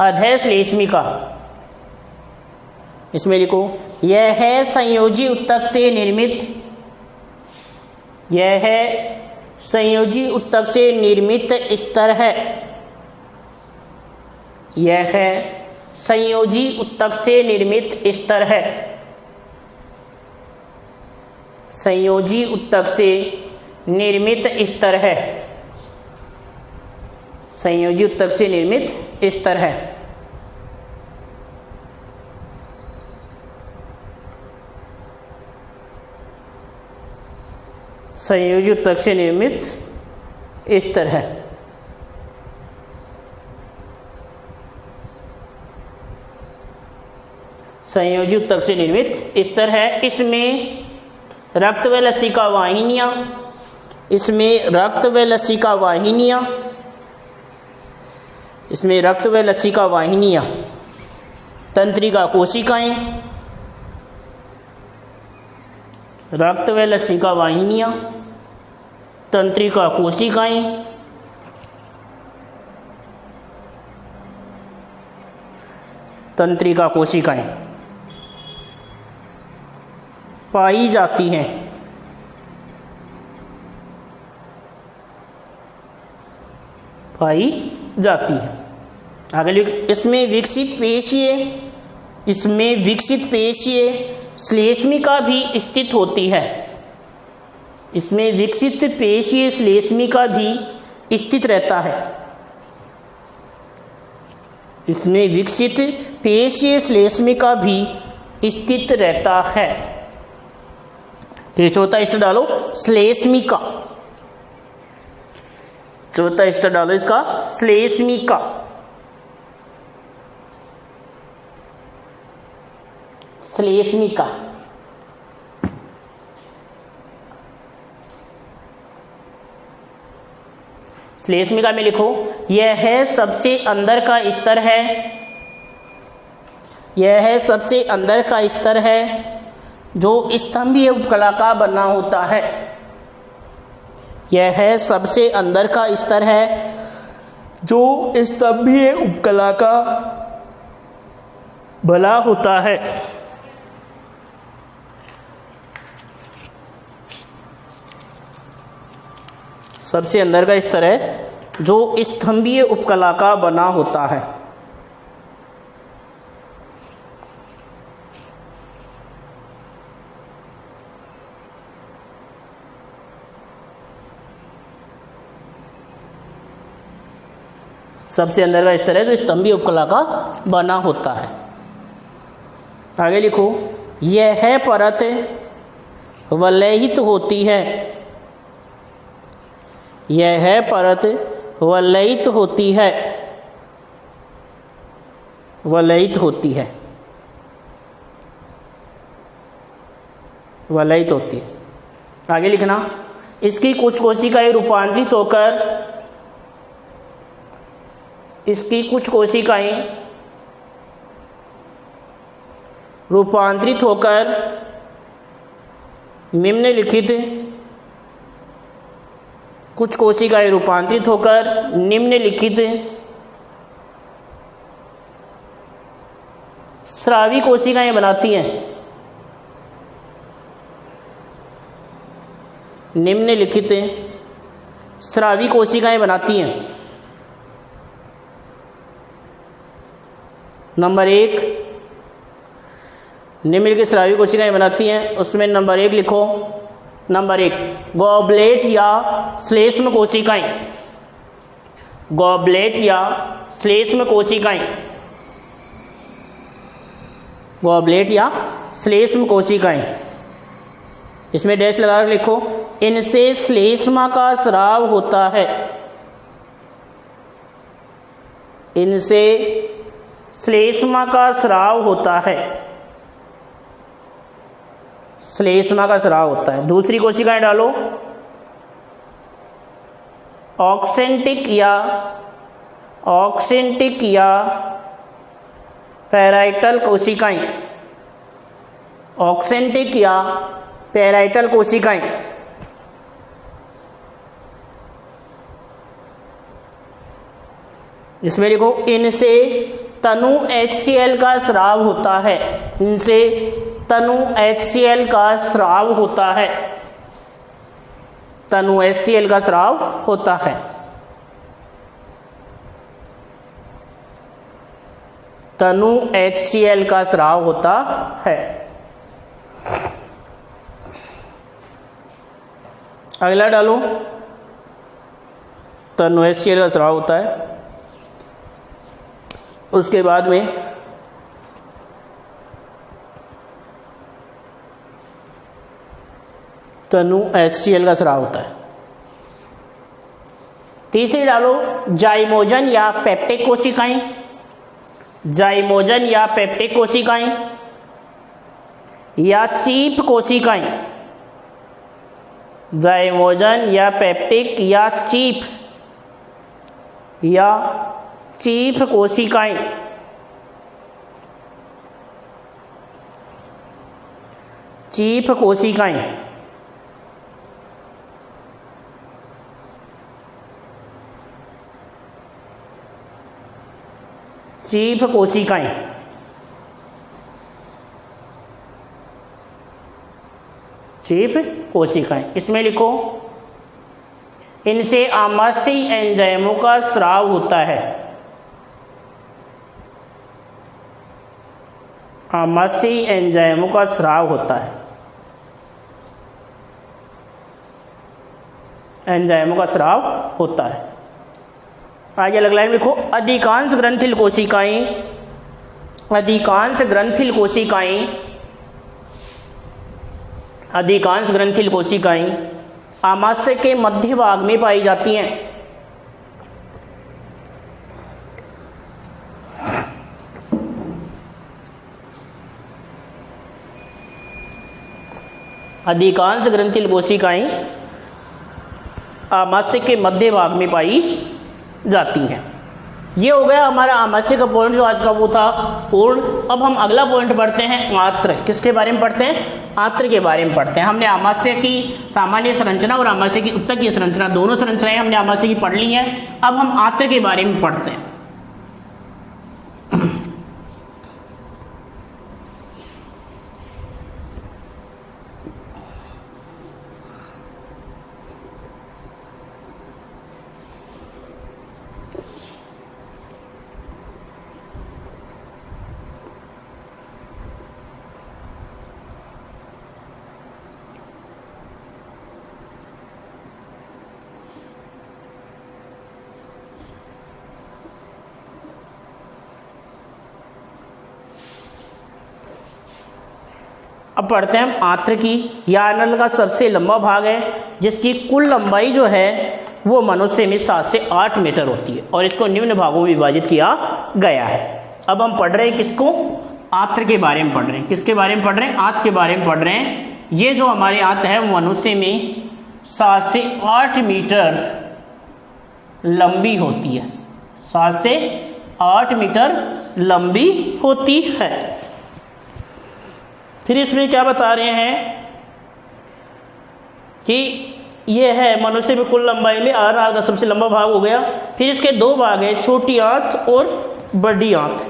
अधश्लेष्मिका, इसमें लिखो यह है संयोजी उत्तक से निर्मित, यह है संयोजी उत्तक से निर्मित स्तर है, यह है संयोजी उत्तक से निर्मित स्तर है, संयोजी उत्तक से निर्मित स्तर है, संयोजी उत्तक से निर्मित स्तर है। संयोजी उत्तक से निर्मित स्तर है। संयोजी उत्तक से निर्मित स्तर है। इसमें रक्त व लसिका वाहिनियां, इसमें रक्त व लसिका वाहिनियां, इसमें रक्त व लसिका वाहिनियां, तंत्रिका कोशिकाएं, रक्त व लसिका वाहिनियां, तंत्रिका कोशिकाएं, तंत्रिका कोशिकाएं पाई जाती हैं। पाई जाती है। आगे लिख, इसमें विकसित पेशीय, इसमें विकसित पेशीय श्लेष्मिका भी स्थित होती है, इसमें विकसित पेशीय श्लेष्मिका भी स्थित रहता है, इसमें विकसित पेशीय श्लेष्मिका भी स्थित रहता है। फिर चौथा स्तर डालो श्लेष्मिका, चौथा स्तर डालो इसका श्लेष्मिका, श्लेष्मिका। श्लेष्मिका में लिखो यह है सबसे अंदर का स्तर है, यह है सबसे अंदर का स्तर है जो स्तंभीय उपकला का बना होता है, यह है सबसे अंदर का स्तर है जो स्तंभीय उपकला का बना होता है। सबसे अंदर का स्तर है जो स्तंभीय उपकला का बना होता है। सबसे अंदर का स्तर है जो स्तंभीय उपकला का बना होता है। आगे लिखो यह परत वलयित होती है, यह परत वलयित होती है, वलयित होती है, वलयित होती है। आगे लिखना इसकी कुछ कोशिकाएं रूपांतरित होकर इसकी कुछ कोशिकाएं रूपांतरित होकर निम्नलिखित कुछ कोशिकाएं रूपांतरित होकर निम्नलिखित स्रावी कोशिकाएं बनाती हैं। निम्नलिखित स्रावी कोशिकाएं बनाती हैं। नंबर 1 निम्नलिखित स्रावी कोशिकाएं बनाती हैं, उसमें नंबर 1 लिखो। नंबर 1 गॉबलेट या श्लेष्म कोशिकाएं। गॉबलेट या श्लेष्म कोशिकाएं। गॉबलेट या श्लेष्म कोशिकाएं, इसमें डैश लगा कर लिखो। इनसे श्लेष्मा का स्राव होता है। इनसे श्लेष्मा का स्राव होता है। श्लेष्मा का स्राव होता है। दूसरी कोशिकाएं डालो। ऑक्सेंटिक या पैराइटल कोशिकाएं। ऑक्सेंटिक या पैराइटल कोशिकाएं, इसमें लिखो। इनसे तनु HCl का स्राव होता है। इनसे तनु HCl का स्राव होता है। तनु HCl का स्राव होता है। तनु HCl का स्राव होता है। अगला डालो। तनु HCl का स्राव होता है। उसके बाद में तनु HCl का स्राव होता है। तीसरी डालो जाइमोजन या पेप्टिक कोशिकाएं। जाइमोजन या पेप्टिक कोशिकाएं या चीप कोशिकाएं। जाइमोजन या पेप्टिक या चीप कोशिकाएं। चीप कोशिकाएं, चीप कोशिकाएं, चीप कोशिकाएं, इसमें लिखो। इनसे आमाशयी एंजाइमों का स्राव होता है। आमाशयी एंजाइमों का स्राव होता है। एंजाइमों का स्राव होता है। आगे अलग लाइन लिखो। अधिकांश ग्रंथिल कोशिकाएं आमाशय के मध्य भाग में पाई जाती हैं। अधिकांश ग्रंथिल कोशिकाएं आमाशय के मध्य भाग में पाई जाती हैं। ये हो गया हमारा आमाशय का पॉइंट, जो आज का वो था पूर्ण। अब हम अगला पॉइंट पढ़ते हैं आंत्र। किसके बारे में पढ़ते हैं? आंत्र के बारे में पढ़ते हैं। हमने आमाशय की सामान्य संरचना और आमाशय की उत्तक की संरचना, दोनों संरचनाएं हमने आमाशय की पढ़ ली हैं। अब हम आंत्र के बारे में पढ़ते हैं। अब पढ़ते हैं हम आंत्र की। यह अनल का सबसे लंबा भाग है, जिसकी कुल लंबाई जो है वो मनुष्य में 7 से 8 मीटर होती है और इसको निम्न भागों में विभाजित किया गया है। अब हम पढ़ रहे हैं किसको? आंत्र के बारे में पढ़ रहे हैं। किसके बारे में पढ़ रहे हैं? आंत्र के बारे में पढ़ रहे हैं। ये जो हमारे आंत्र है वो मनुष्य में 7 से 8 मीटर लंबी होती है। 7 से 8 मीटर लंबी होती है। फिर इसमें क्या बता रहे हैं कि ये है मनुष्य में कुल लंबाई में आर आर का सबसे लंबा भाग हो गया। फिर इसके दो भाग हैं, छोटी आंत और बड़ी आंत।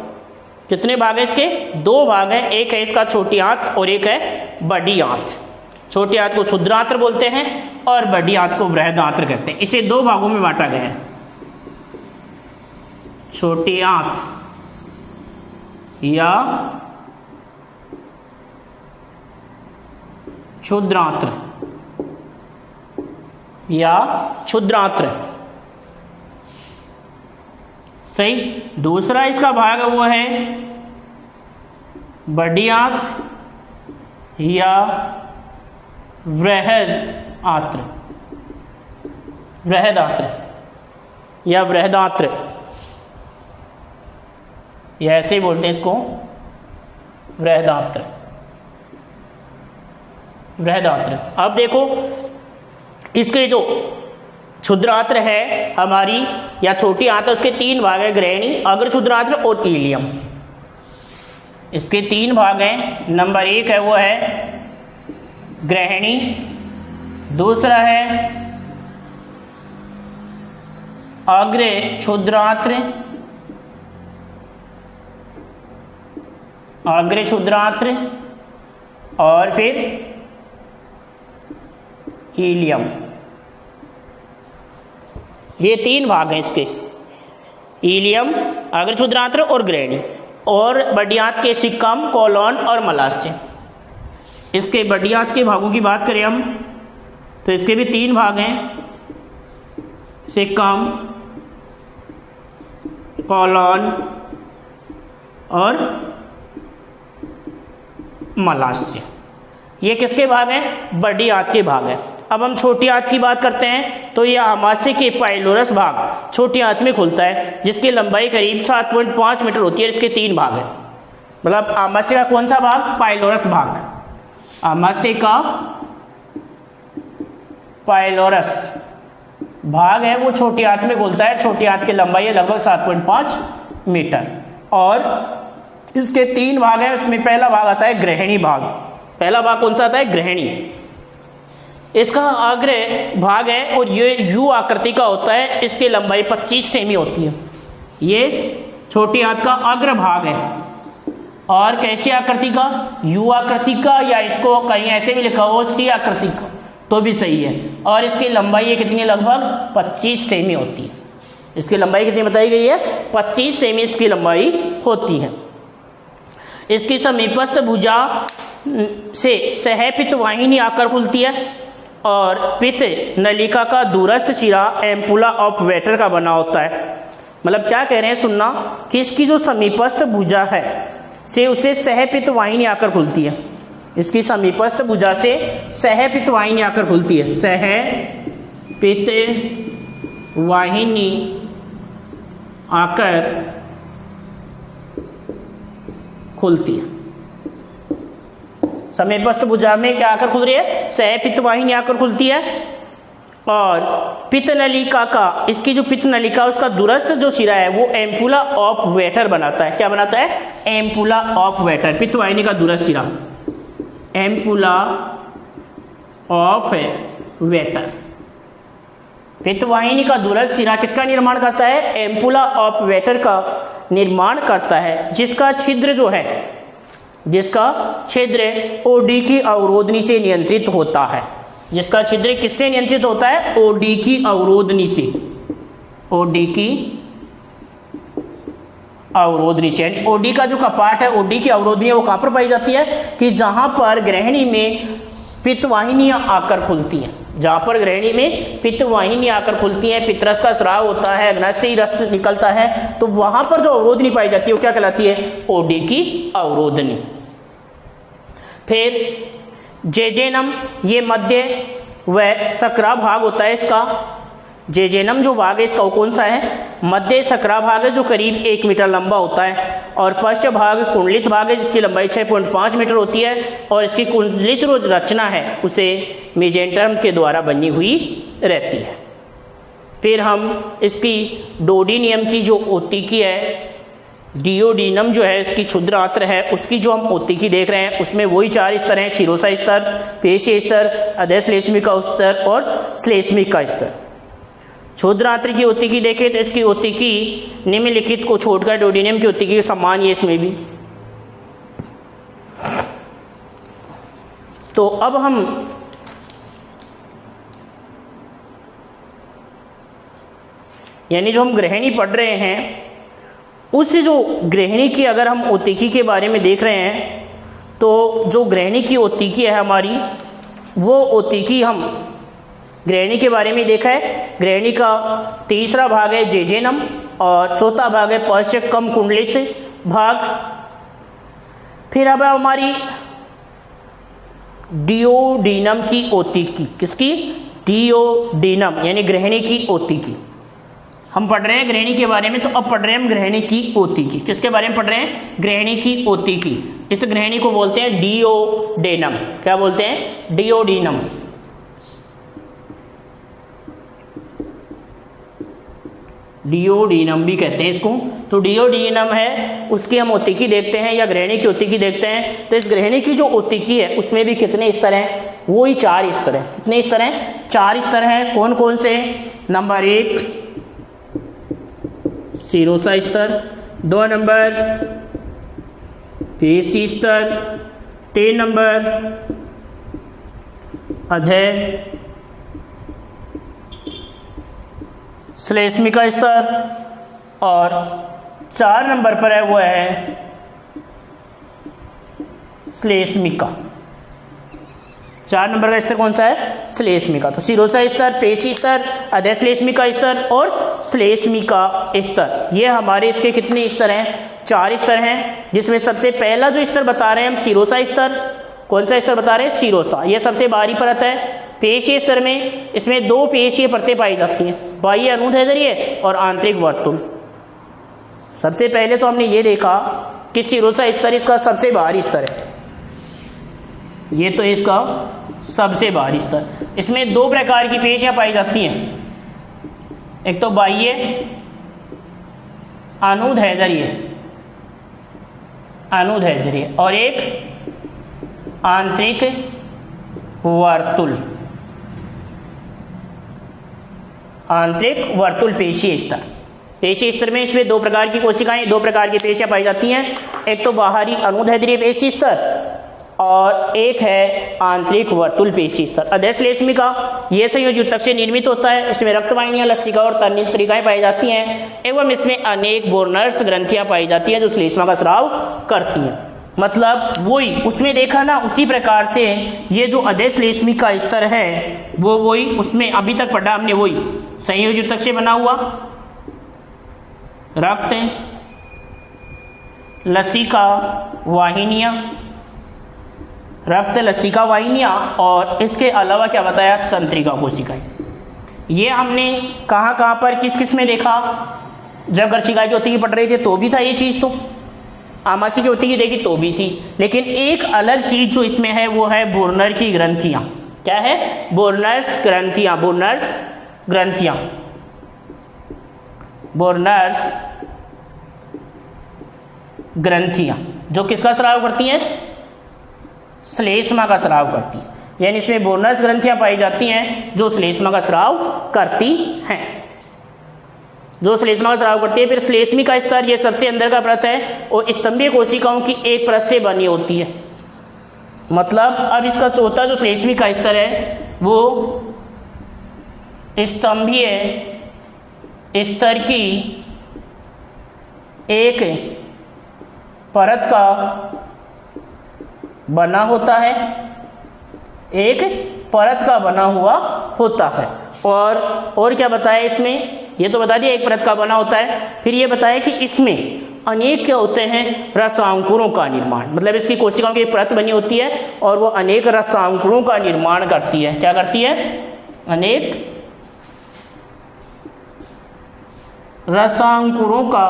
कितने भाग हैं इसके? 2 भाग हैं, एक है इसका छोटी आंत और एक है बड़ी आंत। छोटी आंत को क्षुद्रांत्र बोलते हैं और बड़ी आंत को बृहदांत्र कहते हैं। इसे 2 भागों में बांटा गया है, छोटी आंत या क्षुद्रांत्र या क्षुद्रांत्र। सही। दूसरा इसका भाग वो है बड़ी आंत या बृहदांत्र, बृहदांत्र या बृहदांत्र, या ऐसे ही बोलते हैं इसको, बृहदांत्र, बृहदांत्र। अब देखो इसके जो क्षुद्रांत्र है हमारी या छोटी आंत है, उसके 3 भाग है, ग्रहणी, अग्र क्षुद्रांत्र और इलियम। इसके 3 भाग हैं। नंबर 1 है वो है ग्रहणी, दूसरा है अग्र क्षुद्रांत्र, अग्र क्षुद्रांत्र और फिर इलियम। ये 3 भाग हैं इसके, इलियम, अग्र क्षुद्रांत्र और ग्रहणी। और बड़ी आंत के सिक्कम, कोलोन और मलास्य। इसके बड़ी आंत के भागों की बात करें हम तो इसके भी 3 भाग हैं, सिक्कम, कोलोन और मलास्य। ये किसके भाग हैं? बड़ी आंत के भाग हैं। अब हम छोटी आंत की बात करते हैं तो यह आमाशय के पाइलोरस भाग छोटी आंत में खुलता है, जिसकी लंबाई करीब 7.5 मीटर होती है। इसके 3 भाग हैं। मतलब आमाशय का कौन सा भाग? पाइलोरस भाग। आमाशय का पाइलोरस भाग है वो छोटी आंत में खुलता है। छोटी आंत की लंबाई है लगभग 7.5 मीटर। और इसके 3 भाग हैं। उसमें पहला भाग आता है ग्रहणी भाग। पहला भाग कौन सा आता है? ग्रहणी। इसका अग्र भाग है और ये यू आकृति का होता है। इसकी लंबाई 25 सेमी होती है। ये छोटी आंत का अग्र भाग है। और कैसी आकृति का? यू आकृति का, या इसको कहीं ऐसे भी लिखा हो सी आकृति का तो भी सही है। और इसकी लंबाई ये कितनी? लगभग 25 सेमी होती है। इसकी लंबाई कितनी बताई गई है? 25 सेमी इसकी लंबाई होती है। इसकी समीपस्थ भुजा से सहपित वाहिनी आकर खुलती है और पित्त नलिका का दूरस्थ सिरा एम्पुला ऑफ वेटर का बना होता है। मतलब क्या कह रहे हैं सुनना कि इसकी जो समीपस्थ भुजा है से उसे सहपित वाहिनी आकर खुलती है। इसकी समीपस्थ भुजा से सहपित वाहिनी आकर खुलती है। सहपित वाहिनी आकर खुलती है। समीपस्थ भुजा में क्या आकर खुल रही है? सहपित्त वाहिनी आकर खुलती है। और पित्त नलिका का, इसकी जो पित्त नलिका उसका दूरस्थ जो सिरा है वो एम्पुला ऑफ वेटर बनाता है। क्या बनाता है? Ampulla of waiter. पित्त वाहिनी का दूरस्थ सिरा एम्पुला ऑफ वेटर। पित्त वाहिनी का दूरस्थ सिरा किसका निर्माण करता है? एम्पुला ऑफ वेटर का निर्माण करता है, जिसका छिद्र जो है, जिसका छिद्र ओडी की अवरोधनी से नियंत्रित होता है। जिसका छिद्र किससे नियंत्रित होता है? ओडी की अवरोधनी से। ओडी की अवरोधनी से। यानी ओडी का जो कपाट है, ओडी की अवरोधनी है, वो कहाँ पर पाई जाती है? कि जहाँ पर ग्रहणी में पित्त वाहिनियाँ आकर खुलती हैं। जहाँ पर ग्रहणी में पित्त वाहिनी आकर खुलती है, पित्तरस का स्राव होता है, अग्नाशय से ही रस निकलता है, तो वहाँ पर जो अवरोधनी पाई जाती है वो क्या कहलाती है? ओडी की अवरोधनी। फिर जेजेनम, ये मध्य व सकरा भाग होता है इसका। जेजेनम जो भाग है इसका वो कौन सा है? मध्य सकरा भाग है जो करीब 1 मीटर लंबा होता है। और पश्च भाग कुंडलित भाग है जिसकी लंबाई 6.5 मीटर होती है। और इसकी कुंडलित जो रचना है उसे मेजेंटम के द्वारा बनी हुई रहती है। फिर हम इसकी डोडिनियम की जो ओतिकी है, डियोडिनम जो है इसकी क्षुद्र आंत्र है, उसकी जो हम ओतिकी देख रहे हैं उसमें वही 4 स्तर हैं, शिरोसा स्तर, पेशीय स्तर, अधश्लेष्मिका स्तर और श्लेष्मिका स्तर। क्षुद्र आंत्र की ओतिकी देखें तो इसकी ओतिकी निम्नलिखित को छोड़कर डोडिनियम की ओतिकी के समान है इसमें भी। तो अब हम यानी जो हम ग्रहणी पढ़ रहे हैं उस जो ग्रहणी की अगर हम ओतिकी के बारे में देख रहे हैं तो जो ग्रहणी की ओतिकी है हमारी, वो ओतिकी हम ग्रहणी के बारे में देखा है। ग्रहणी का तीसरा भाग है जेजेनम और चौथा भाग है पश्च कम कुंडलित भाग। फिर अब हमारी डियोडिनम की ओतिकी, किसकी? डियोडिनम यानी ग्रहणी की ओतिकी। हम पढ़ रहे हैं ग्रहणी के बारे में, तो अब पढ़ रहे हैं हम ग्रहणी की ओतिकी। किसके बारे में पढ़ रहे हैं? ग्रहणी की ओतिकी। इस ग्रहणी को बोलते हैं डियोडेनम। क्या बोलते हैं? डियोडिनम। डियोडिनम भी कहते हैं इसको। तो डियोडिनम है, उसकी हम ओतिकी देखते हैं या ग्रहणी की ओतिकी देखते हैं। तो इस ग्रहणी की जो ओतिकी है उसमें भी कितने स्तर हैं? वही 4 स्तर हैं। कितने स्तर हैं? 4 स्तर हैं। कौन कौन से? नंबर 1 शिरोसा स्तर, 2 नंबर पेशी स्तर, 3 नंबर अधः श्लेष्मिका स्तर और 4 नंबर पर है वो है श्लेष्मिका। 4 नंबर का स्तर कौन सा है? श्लेष्मिका। तो शिरोसा स्तर, पेशी स्तर, अधश्लेष्मिका स्तर और श्लेष्मिका स्तर, ये हमारे इसके कितने स्तर हैं? 4 स्तर हैं। जिसमें सबसे पहला जो स्तर बता रहे हैं हम शिरोसा स्तर। कौन सा स्तर बता रहे हैं? शिरोसा। ये सबसे बाहरी परत है। पेशीय स्तर में इसमें 2 पेशीय परतें पाई जाती हैं, बाह्य अनुदैर्ध्य और आंतरिक वर्तुल। सबसे पहले तो हमने ये देखा कि शिरोसा स्तर इसका सबसे बाहरी स्तर है। ये तो इसका सबसे बाहरी स्तर। इसमें 2 प्रकार की पेशियां पाई जाती हैं, एक तो बाह्य अनुदैर्ध्य और एक आंतरिक वर्तुल। आंतरिक वर्तुल पेशीय स्तर। पेशीय स्तर में इसमें 2 प्रकार की कोशिकाएं, 2 प्रकार की पेशियां पाई जाती हैं। एक तो बाहरी अनुदैर्ध्य पेशी स्तर और एक है आंतरिक वर्तुल पेशी स्तर। अधश्लेष्मिका ये संयोजी ऊतक से निर्मित होता है। इसमें रक्तवाहिनियां, लसिका और तंत्रिकाएं पाई जाती हैं एवं इसमें अनेक बोर्नर्स ग्रंथियां पाई जाती हैं जो श्लेष्मा का स्राव करती हैं। मतलब वही उसमें देखा ना, उसी प्रकार से ये जो अधश्लेष्मिका स्तर है वो वही उसमें अभी तक पढ़ा हमने, वही संयोजी ऊतक से बना हुआ रक्त लसिका वाहिनियां, रक्त लसिका वाहिनियां और इसके अलावा क्या बताया? तंत्रिका कोशिकाएं। ये हमने कहाँ कहाँ पर किस किस में देखा? जब गर्शिका की ओतिकी पढ़ रहे थे तो भी था ये चीज़, तो आमाशय की ओतिकी देखी तो भी थी। लेकिन एक अलग चीज़ जो इसमें है वो है बोर्नर की ग्रंथियाँ। क्या है? बोर्नर्स ग्रंथियाँ। बोर्नर्स ग्रंथियाँ, बोर्नर्स ग्रंथियाँ जो किसका स्राव करती हैं? श्लेष्मा का स्राव करती है। यानी इसमें बोर्नर्स ग्रंथियां पाई जाती हैं जो श्लेष्मा का स्राव करती हैं, जो श्लेष्मा का स्राव करती है। फिर श्लेष्मिका स्तर, ये सबसे अंदर का परत है और स्तंभीय कोशिकाओं की एक परत से बनी होती है। मतलब अब इसका चौथा जो श्लेष्मिका स्तर है वो स्तंभीय स्तर की एक परत का बना होता है, एक परत का बना हुआ होता है। और क्या बताया इसमें? ये तो बता दिया एक परत का बना होता है। फिर ये बताया कि इसमें अनेक क्या होते हैं? रसांकुरों का निर्माण। मतलब इसकी कोशिकाओं की परत बनी होती है और वो अनेक रसांकुरों का निर्माण करती है। क्या करती है? अनेक रसांकुरों का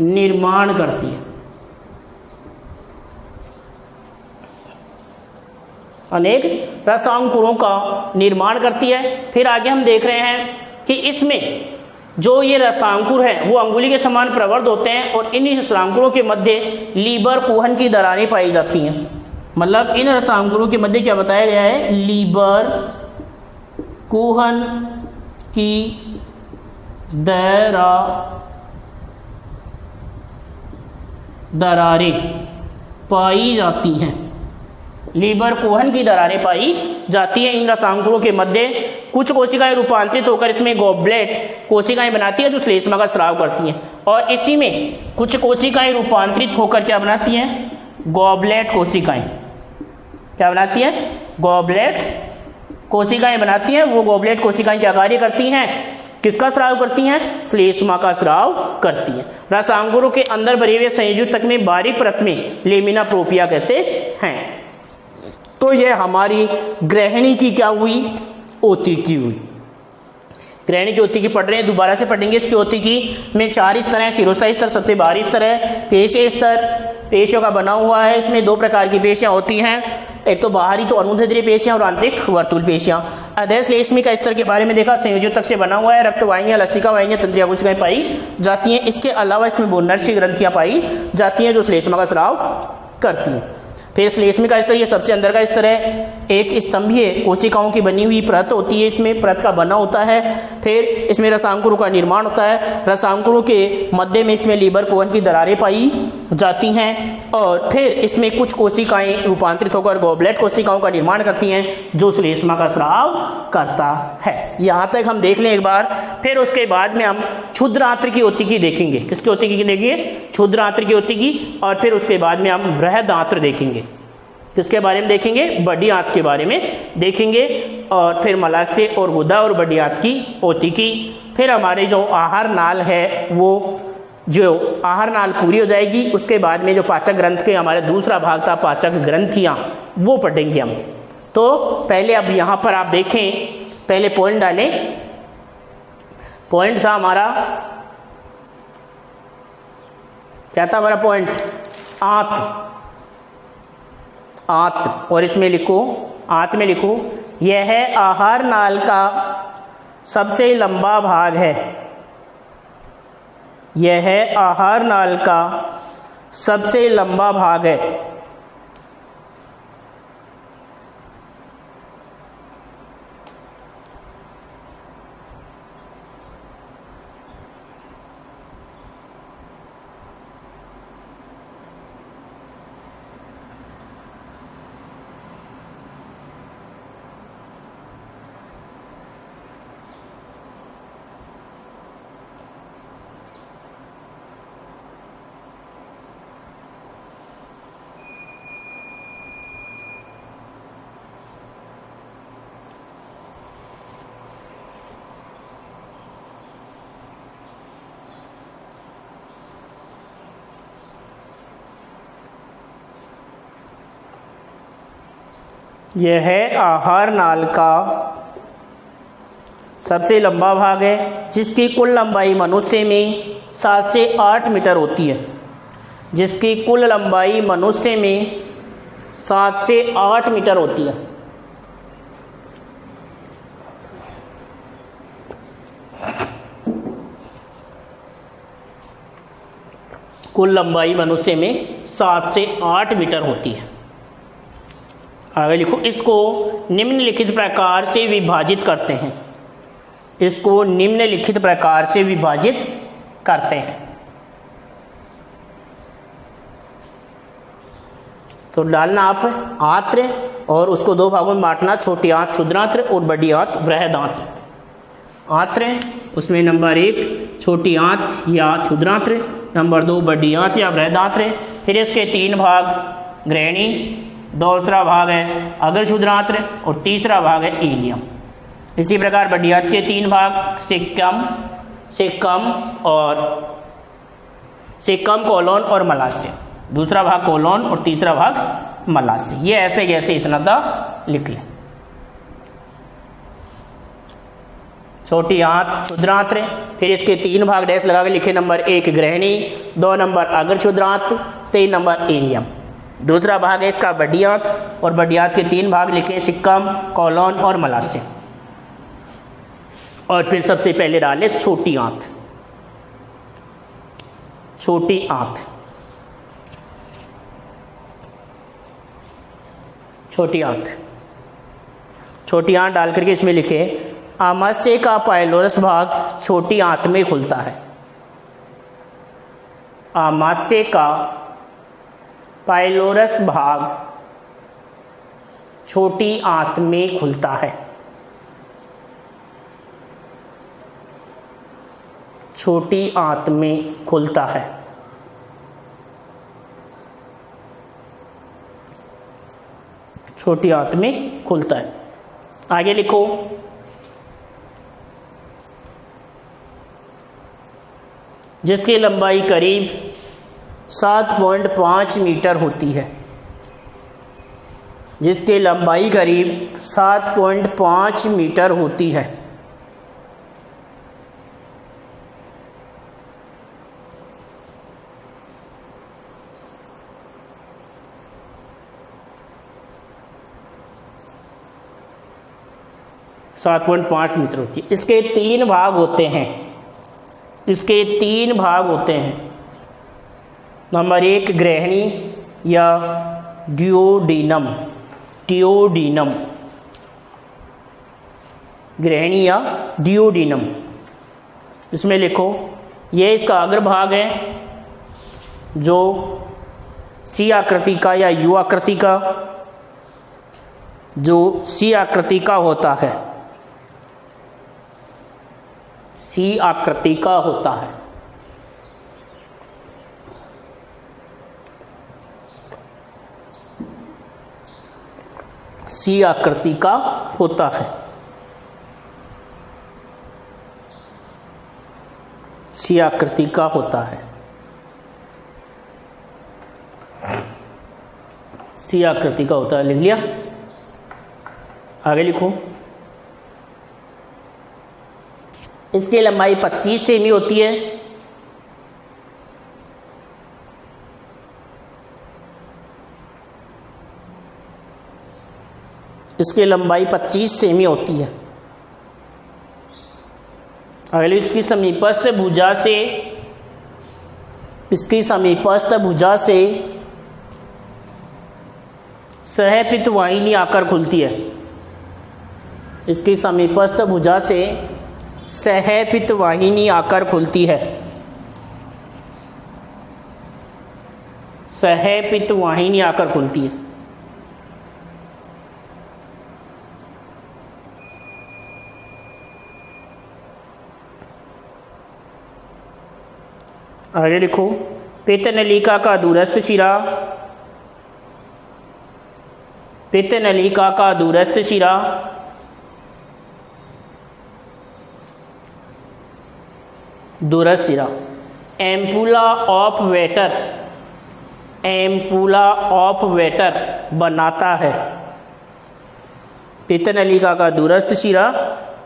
निर्माण करती है। अनेक रसांकुरों का निर्माण करती है। फिर आगे हम देख रहे हैं कि इसमें जो ये रसांकुर हैं वो अंगुली के समान प्रवृत्त होते हैं और इन रसांकुरों के मध्य लीबर कुहन की दरारें पाई जाती हैं। मतलब इन रसांकुरों के मध्य क्या बताया गया है, लीबर कुहन की दरारें पाई जाती हैं। लीबर कुहन की दरारें पाई जाती हैं इन रसांकुरों के मध्य। कुछ कोशिकाएं रूपांतरित होकर इसमें गॉबलेट कोशिकाएं बनाती हैं जो श्लेष्मा का स्राव करती हैं, और इसी में कुछ कोशिकाएं रूपांतरित होकर क्या बनाती हैं, गॉबलेट कोशिकाएं। क्या बनाती हैं, गॉबलेट कोशिकाएं बनाती हैं। वो गॉबलेट कोशिकाएं क्या कार्य करती हैं, किसका स्राव करती हैं, श्लेष्मा का स्राव करती हैं। रसांकुरों के अंदर भरे हुए संयोजक तक में बारीक परत में लेमिना प्रोपिया कहते हैं। तो यह हमारी ग्रहणी की क्या हुई, ओती की हुई। ग्रहणी की ओती की पढ़ रहे हैं, दोबारा से पढ़ेंगे। इसकी ओती की में 4 स्तर हैं। शिरोसा स्तर सबसे बाहरी स्तर है। पेशीय स्तर पेशियों का बना हुआ है। इसमें 2 प्रकार की पेशियां होती हैं, एक तो बाहरी तो अनुदैर्ध्य पेशियां और आंतरिक वर्तुल पेशियां। अधः श्लेष्मिका स्तर के बारे में देखा, संयोजक तक से बना हुआ है। रक्तवाहिनियां, लसिका वाहिनियां, तंत्रिका कोशिकाएं पाई जाती हैं। इसके अलावा इसमें बोनर्षीय ग्रंथियां पाई जाती हैं जो श्लेष्मा का स्राव करती हैं। फिर श्लेष्मिका स्तर ये सबसे अंदर का स्तर है। एक स्तंभीय कोशिकाओं की बनी हुई परत होती है, इसमें परत का बना होता है। फिर इसमें रसांकुरों का निर्माण होता है। रसांकुरों के मध्य में इसमें लीबर कुहन की दरारें पाई जाती हैं, और फिर इसमें कुछ कोशिकाएं रूपांतरित होकर गॉबलेट कोशिकाओं का निर्माण करती हैं जो श्लेष्मा का स्राव करता है। यहाँ तक हम देख लें एक बार। फिर उसके बाद में हम क्षुद्रांत्र की ओतिकी देखेंगे। किसकी ओतिकी की देखेंगे, क्षुद्रांत्र की ओतिकी। और फिर उसके बाद में हम वृहदांत्र देखेंगे। किसके बारे में देखेंगे, बड़ी आंत के बारे में देखेंगे। और फिर मलाशय और गुदा और बड़ी आंत की ओतिकी। फिर हमारे जो आहार नाल है, वो जो आहार नाल पूरी हो जाएगी, उसके बाद में जो पाचक ग्रंथ के हमारे दूसरा भाग था, पाचक ग्रंथियाँ, वो पढ़ेंगे हम। तो पहले अब यहाँ पर आप देखें, पहले पॉइंट डालें। पॉइंट था हमारा, क्या था हमारा पॉइंट, आंत। आंत, और इसमें लिखो, आंत में लिखो, यह आहार नाल का सबसे लंबा भाग है। यह आहार नाल का सबसे लंबा भाग है। यह आहार नाल का सबसे लंबा भाग है, जिसकी कुल लंबाई मनुष्य में 7 से 8 मीटर होती है। जिसकी कुल लंबाई मनुष्य में 7 से 8 मीटर होती है। कुल लंबाई मनुष्य में 7 से 8 मीटर होती है। आगे लिखो, इसको निम्नलिखित प्रकार से विभाजित करते हैं। इसको निम्नलिखित प्रकार से विभाजित करते हैं। तो डालना आप आंत्र, और उसको 2 भागों में बांटना, छोटी आंत क्षुद्रांत्र और बड़ी आंत बृहदांत्र। आंत्र, उसमें नंबर 1 छोटी आंत या क्षुद्रांत्र, नंबर 2 बड़ी आंत या बृहदांत्र। फिर इसके 3 भाग, ग्रहणी, दूसरा भाग है अग्र क्षुद्रांत्र, और तीसरा भाग है इलियम। इसी प्रकार बड़ी आंत के 3 भाग, सेकम, कोलोन और मलाशय। दूसरा भाग कोलोन और तीसरा भाग मलाशय। ये ऐसे कैसे इतना था लिख लें। छोटी आंत क्षुद्रांत्र, फिर इसके 3 भाग डैश लगा के लिखे। नंबर 1 ग्रहणी, 2 नंबर अग्र क्षुद्रांत, 3 नंबर इलियम। दूसरा भाग है इसका बड्डियात, और बड्डियात के 3 भाग लिखे, सिक्कम, कॉलोन और मलासे। और फिर सबसे पहले डाले छोटी आंत। छोटी आंत, छोटी आंत, छोटी आंत डाल करके इसमें लिखे आमाशय का पाइलोरस भाग छोटी आंत में खुलता है। आमाशय का पाइलोरस भाग छोटी आंत में खुलता है। छोटी आंत में खुलता है। छोटी आंत में खुलता है। आगे लिखो, जिसकी लंबाई करीब 7.5 मीटर होती है। जिसकी लंबाई करीब 7.5 मीटर होती है। सात 7.5 मीटर होती है। इसके 3 भाग होते हैं। इसके 3 भाग होते हैं। नंबर 1 ग्रहणी या डिओडिनम। डिओडिनम, ग्रहणी या डिओडिनम। इसमें लिखो, ये इसका अग्रभाग है जो सी आकृति का या यू आकृति का, जो सी आकृति का होता है। सी आकृति का होता है। सी आकृति का होता है। सी आकृति का होता है। सी आकृति का होता है। लिख लिया? आगे लिखो, इसकी लंबाई 25 सेमी होती है। इसकी लंबाई 25 सेमी होती है। अगली, इसकी समीपस्थ भुजा से, इसकी समीपस्थ भुजा से सहपित वाहिनी आकर खुलती है। इसकी समीपस्थ भुजा से सहपित वाहिनी आकर खुलती है। सहपित वाहिनी आकर खुलती है। आगे लिखो, पित्त नलिका का दूरस्थ शिरा, पित्त नलिका का दूरस्थ शिरा दूरस्थ शिरा ampulla of waiter, ampulla of waiter बनाता है। पित्त नलिका का दूरस्थ शिरा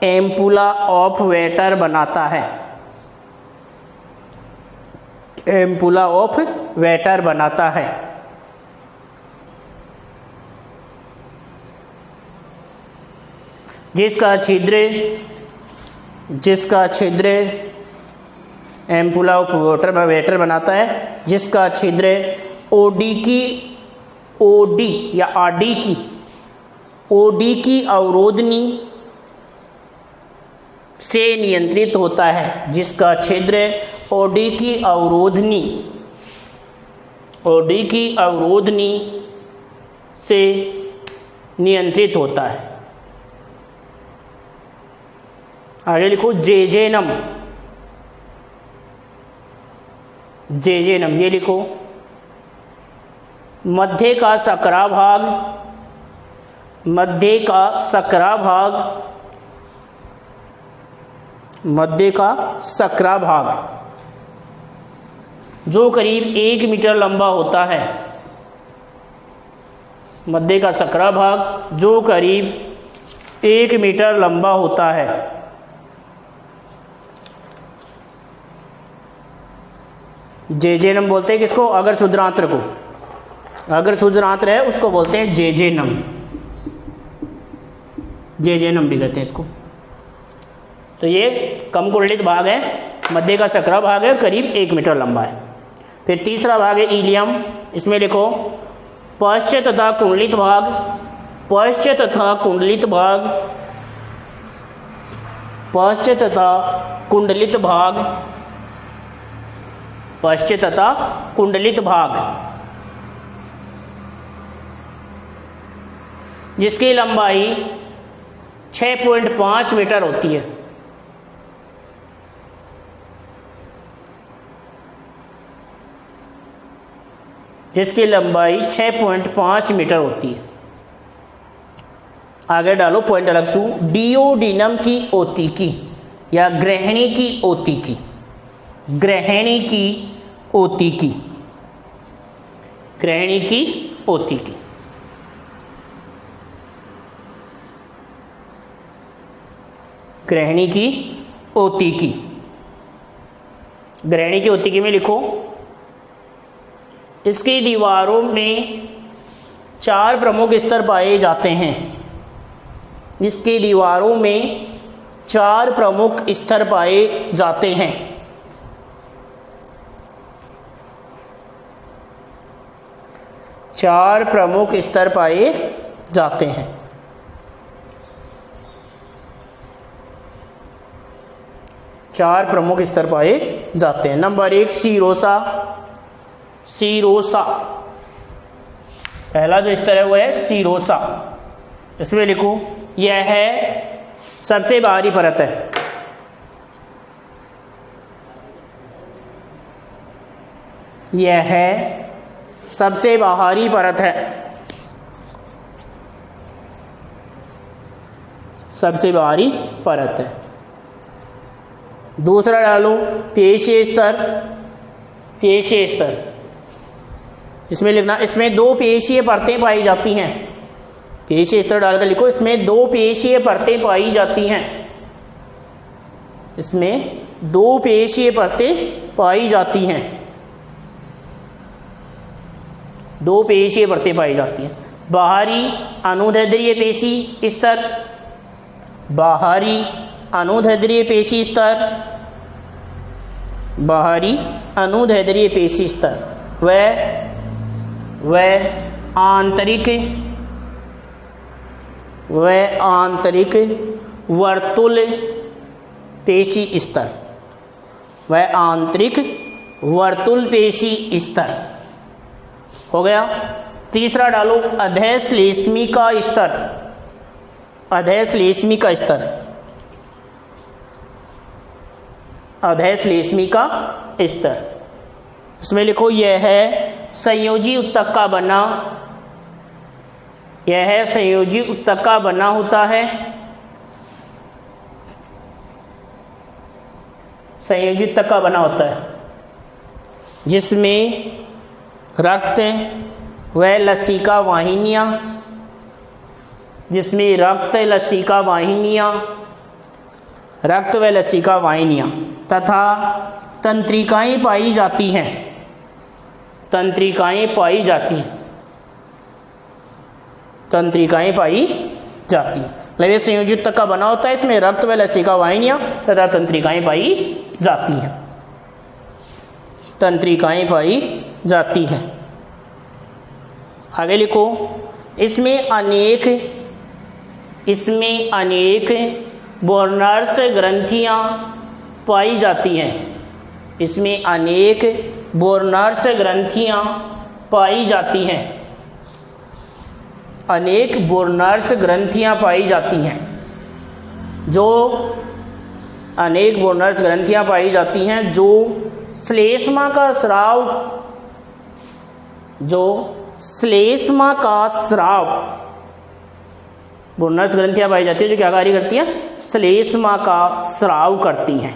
एम्पुला ऑफ वेटर बनाता है। एम्पुला ऑफ वेटर बनाता है। जिसका छिद्र एम्पुला ऑफ वेटर बनाता है, जिसका छिद्र ओडी या ओडी की अवरोधनी से नियंत्रित होता है। जिसका छिद्र ओडी की अवरोधनी से नियंत्रित होता है। आगे लिखो, जेजेनम, जेजेनम, ये लिखो, मध्य का सकरा भाग, मध्य का सकरा भाग, मध्य का सकरा भाग जो करीब 1 मीटर लंबा होता है। मध्य का सकरा भाग जो करीब 1 मीटर लंबा होता है। जेजेनम बोलते हैं किसको? अगर क्षुद्रांत्र को। अगर क्षुद्रांत रहे उसको बोलते हैं जेजेनम, जेजेनम भी कहते हैं इसको। तो ये कम कुंडलित भाग है, मध्य का सकरा भाग है, करीब 1 मीटर लंबा है। फिर तीसरा भाग है इलियम, इसमें लिखो पश्च तथा कुंडलित भाग, पश्च तथा कुंडलित भाग, पश्च तथा कुंडलित भाग, पश्च तथा कुंडलित भाग, जिसकी लंबाई 6.5 मीटर होती है। जिसकी लंबाई 6.5 मीटर होती है। आगे डालो पॉइंट अलग से, डियोडिनम की ओतिकी या ग्रहणी की ओतिकी, ग्रहणी की ओतिकी, ग्रहणी की ओतिकी। ग्रहणी की ओतिकी, ग्रहणी की ओतिकी में लिखो इसकी दीवारों में 4 प्रमुख स्तर पाए जाते हैं। इसकी दीवारों में 4 प्रमुख स्तर पाए जाते हैं। चार प्रमुख स्तर पाए जाते हैं। चार प्रमुख स्तर पाए जाते हैं। नंबर 1 सीरोसा, सीरोसा, पहला जो स्तर है वो है सीरोसा। इसमें लिखो यह है सबसे बाहरी परत है, यह है सबसे बाहरी परत है, सबसे बाहरी परत है। दूसरा डालो पेशीय स्तर, पेशीय स्तर, इसमें लिखना इसमें 2 पेशीय परतें पाई जाती हैं। पेशीय स्तर डालकर लिखो इसमें 2 पेशीय परतें पाई जाती हैं। इसमें 2 पेशीय परतें पाई जाती हैं। 2 पेशीय परतें पाई जाती हैं। बाहरी अनुदैर्ध्य पेशी स्तर, बाहरी अनुदैर्ध्य पेशी स्तर, बाहरी अनुदैर्ध्य पेशी स्तर, वह आंतरिक, वह आंतरिक वर्तुल पेशी स्तर, वह आंतरिक वर्तुल पेशी स्तर हो गया। तीसरा डालो अधश्लेष्मी का स्तर, अधश्लेष्मी का स्तर, अधश्लेष्मी का स्तर। इसमें लिखो यह है संयोजी उत्तक का बना, यह है संयोजी उत्तक का बना होता है, संयोजी उत्तक का बना होता है, जिसमें रक्त व लसिका वाहिनियाँ, जिसमें रक्त लसिका वाहिनियाँ, रक्त व लसिका वाहिनियाँ तथा तंत्रिकाएँ पाई जाती हैं, तंत्रिकाएँ पाई जाती हैं, तंत्रिकाएँ पाई जाती हैं। मतलब ये संयोजित तक का बना होता है, इसमें रक्त व लसिका वाहिनियाँ तथा तंत्रिकाएँ पाई जाती हैं, तंत्रिकाएँ पाई जाती हैं। आगे लिखो इसमें अनेक, इसमें अनेक बोर्नर्स ग्रंथियाँ पाई जाती हैं, इसमें अनेक बोर्नर्स ग्रंथियाँ पाई जाती हैं, अनेक बोर्नर्स ग्रंथियाँ पाई जाती हैं। जो अनेक बोर्नर्स ग्रंथियाँ पाई जाती हैं जो श्लेष्मा का स्राव, जो श्लेष्मा का स्राव, बोर्नर्स ग्रंथियाँ पाई जाती है जो क्या कार्य करती हैं? श्लेष्मा का स्राव करती हैं,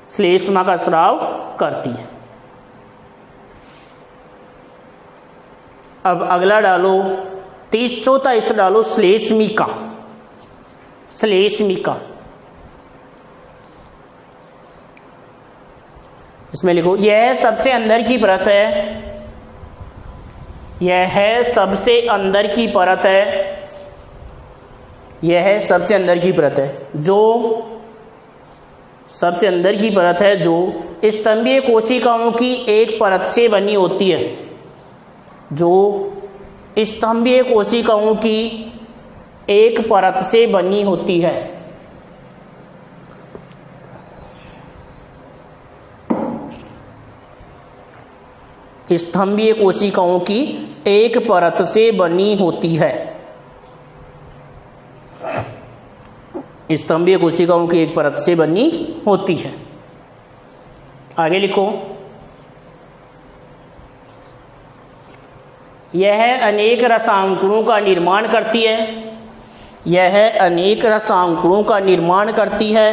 श्लेष्मा का स्राव करती हैं। अब अगला डालो चौथा स्तर डालो श्लेष्मिका, श्लेष्मिका। इसमें लिखो यह सबसे अंदर की परत है, यह सबसे अंदर की परत है, यह सबसे अंदर की परत है, जो सबसे अंदर की परत है जो स्तंभीय कोशिकाओं की एक परत से बनी होती है, जो स्तंभीय कोशिकाओं की एक परत से बनी होती है। स्तंभीय कोशिकाओं की एक परत से बनी होती है। स्तंभीय कोशिकाओं की एक परत से बनी होती है। आगे लिखो, यह अनेक रसांकुरों का निर्माण करती है, यह अनेक रसांकुरों का निर्माण करती है,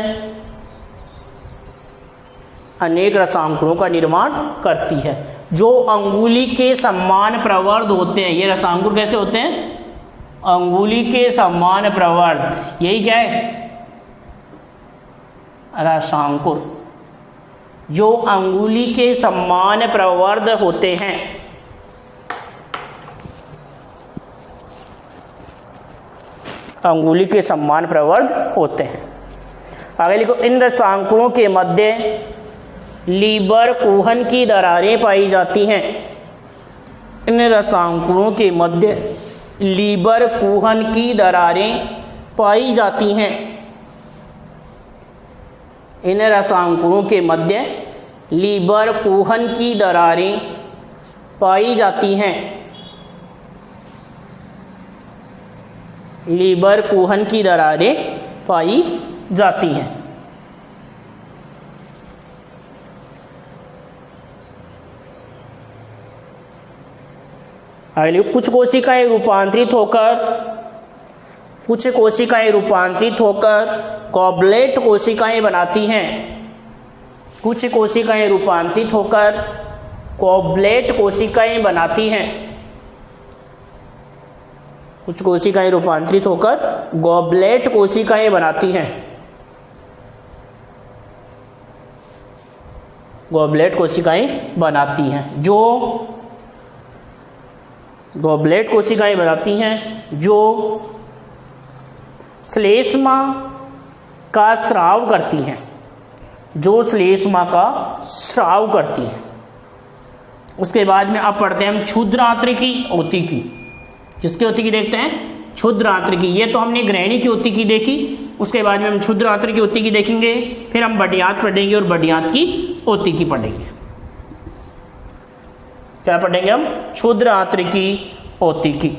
अनेक रसांकुरों का निर्माण करती है, जो अंगुली के समान प्रवर्ध होते हैं। ये रसांकुर कैसे होते हैं? अंगुली के समान प्रवर्ध, यही क्या है? रसांकुर, जो अंगुली के समान प्रवर्ध होते हैं। अंगुली के समान प्रवर्ध होते हैं। आगे लिखो, इन रसांकुरों के मध्य लीबर कुहन की दरारें पाई जाती हैं। इन रसांकुरों के मध्य लीबर कुहन की दरारें पाई जाती हैं। इन रसांकुरों के मध्य लीबर कुहन की दरारें पाई जाती हैं। लीबर कुहन की दरारें पाई जाती हैं। कुछ कोशिकाएं रूपांतरित होकर गॉबलेट कोशिकाएं बनाती हैं। कुछ कोशिकाएं रूपांतरित होकर गॉबलेट कोशिकाएं बनाती हैं। कुछ कोशिकाएं रूपांतरित होकर गॉबलेट कोशिकाएं बनाती हैं। गॉबलेट कोशिकाएं बनाती हैं, जो गॉबलेट कोशिकाएं बनाती हैं जो श्लेष्मा का स्राव करती हैं, जो श्लेष्मा का स्राव करती हैं। उसके बाद में अब पढ़ते हैं हम क्षुद्र आंत्रिकी ओतिकी। किसकी ओतिकी देखते हैं? क्षुद्र आंत्रिकी। ये तो हमने ग्रहणी की ओतिकी देखी, उसके बाद में हम क्षुद्र आंत्रिकी ओतिकी देखेंगे, फिर हम बडियात पढ़ेंगे और बडियात की ओतिकी पढ़ेंगे। क्या पढ़ेंगे हम? क्षुद्र आंत्रिकी ओतिकी।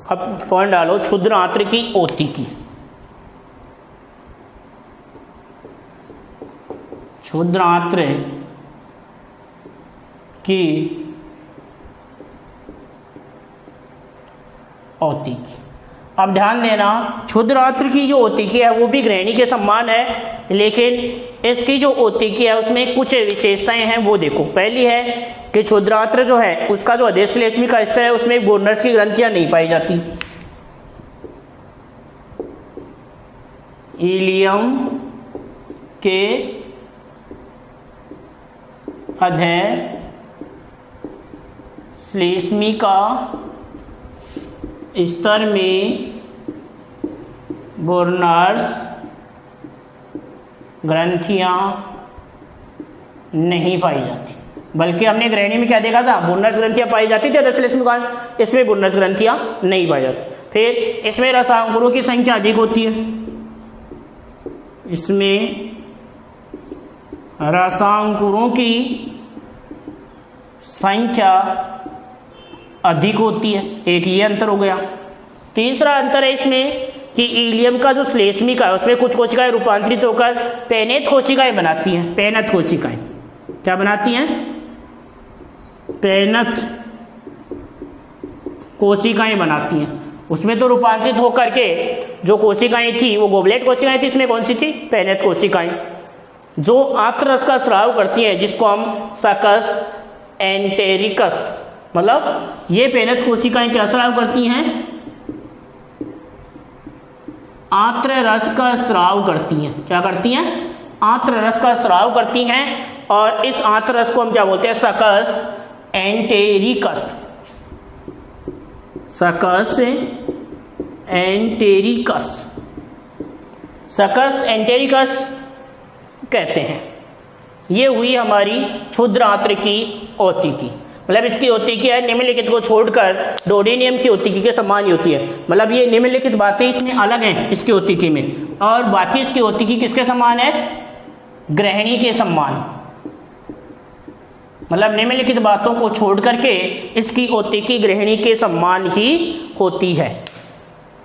अब पॉइंट डालो, क्षुद्र आंत्रिकी ओतिकी। क्षुद्र आंत्र की ओतिकी। अब ध्यान देना, क्षुद्र आंत्र की जो ओतिकी है वो भी ग्रहणी के समान है, लेकिन इसकी जो ओतिकी है उसमें कुछ विशेषताएं हैं, वो देखो। पहली है कि क्षुद्रांत्र जो है उसका जो अधोश्लेष्मी का स्तर है उसमें बोर्नर्स की ग्रंथियां नहीं पाई जाती। इलियम के अधोश्लेष्मी का स्तर में बोर्नर्स ग्रंथियां नहीं पाई जाती, बल्कि हमने ग्रहणी में क्या देखा था? बोर्नर्स ग्रंथियां पाई जाती थी अधोश्लेष्मी कांड, इसमें बोर्नर्स ग्रंथियां नहीं पाई जाती। फिर इसमें रसांकुरों की संख्या अधिक होती है, इसमें रसांकुरों की संख्या अधिक होती है। एक ये अंतर हो गया। तीसरा अंतर है इसमें कि इलियम का जो श्लेष्मिका है उसमें कुछ कोशिकाएं रूपांतरित होकर पैनेत कोशिकाएं बनाती हैं। पैनत कोशिकाएं क्या बनाती हैं? पैनत कोशिकाएं बनाती हैं। उसमें तो रूपांतरित होकर के जो कोशिकाएं थी वो गोबलेट कोशिकाएं थी, इसमें कौन सी थी? पैनेत कोशिकाएं, जो आंत्ररस का स्राव करती हैं, जिसको हम सकस एंटेरिकस, मतलब ये पैनेत कोशिकाएं क्या स्राव करती हैं? आंत्र रस का स्राव करती हैं। क्या करती हैं? आंत्र रस का स्राव करती हैं। और इस आंत्र रस को हम क्या बोलते हैं? सकस एंटेरिकस। सकस एंटेरिकस, सकस एंटेरिकस कहते हैं। ये हुई हमारी क्षुद्र आंत्र की ओतिकी। मतलब इसकी ओतिकी है निम्नलिखित को छोड़कर डोडेनियम की ओतिकी के समान ही होती है। मतलब ये निम्नलिखित बातें इसमें अलग हैं इसकी ओतिकी में, और बाकी इसकी ओतिकी किसके समान है? ग्रहणी के समान। मतलब निम्नलिखित बातों को छोड़ करके इसकी ओतिकी ग्रहणी के समान ही होती है।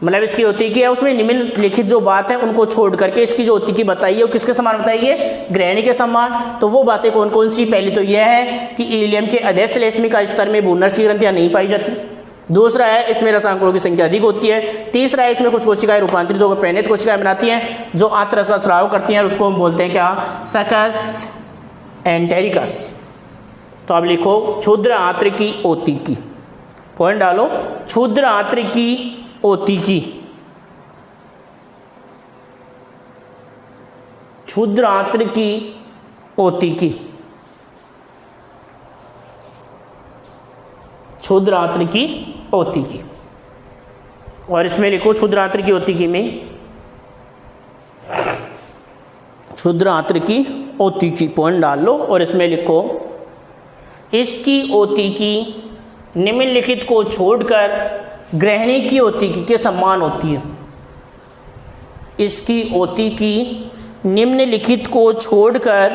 मतलब इसकी ओतिकी है उसमें निम्नलिखित जो बात है उनको छोड़ करके इसकी जो ओतिकी बताई है वो किसके समान बताई है? ग्रहणी के समान। तो वो बातें कौन कौन सी? पहली तो यह है कि इलियम के अधेय श्लेष्मिका स्तर में बूनर्स की ग्रंथियां नहीं पाई जाती। दूसरा है इसमें रसांकुरों की संख्या अधिक होती है। तीसरा है इसमें कुछ कोशिकाएं रूपांतरित होकर पैनेत कोशिकाएं बनाती हैं जो आंत्ररस का स्राव करती हैं, और उसको हम बोलते हैं क्या? सकस एंटेरिकस। तो अब लिखो क्षुद्र आंत्र की ओतिकी। पॉइंट डालो, क्षुद्र आंत्र की ओतिकी। क्षुद्र आंत्र की ओतिकी। क्षुद्र आंत्र की ओतिकी। और इसमें लिखो क्षुद्र आंत्र की ओतिकी में, क्षुद्र आंत्र की ओतिकी पॉइंट डाल लो, और इसमें लिखो इसकी ओतिकी निम्नलिखित को छोड़कर ग्रहणी की ओतिकी के समान होती है। इसकी ओतिकी निम्नलिखित को छोड़कर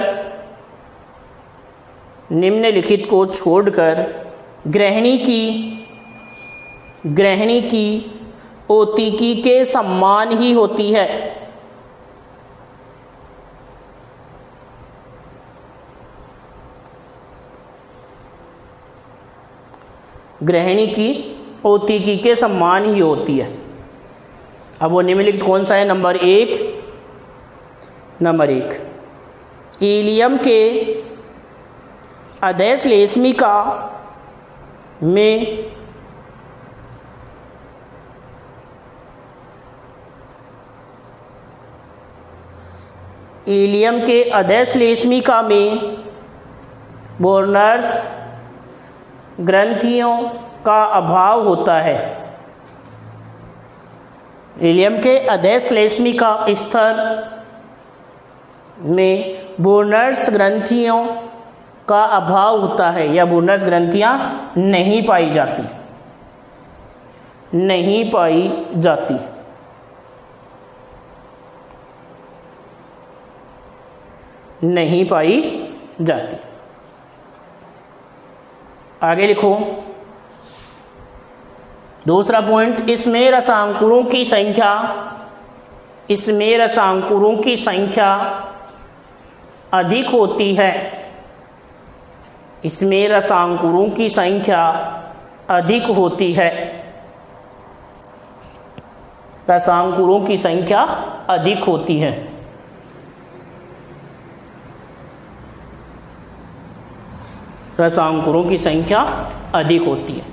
ग्रहणी की ओतिकी के समान ही होती है। ग्रहणी की ओतिकी के समान ही होती है। अब वो निम्नलिखित कौन सा है? नंबर एक, इलियम के अधेय श्लेष्मिका में बोर्नर्स ग्रंथियों का अभाव होता है। इलियम के अधेय श्लेष्मिका स्तर में बोर्नर्स ग्रंथियों का अभाव होता है, या बोर्नर्स ग्रंथियां नहीं पाई जाती। आगे लिखो दूसरा पॉइंट, इसमें रसांकुरों की संख्या अधिक होती है। इसमें रसांकुरों की संख्या अधिक होती है। रसांकुरों की संख्या अधिक होती है। रसांकुरों की संख्या अधिक होती है।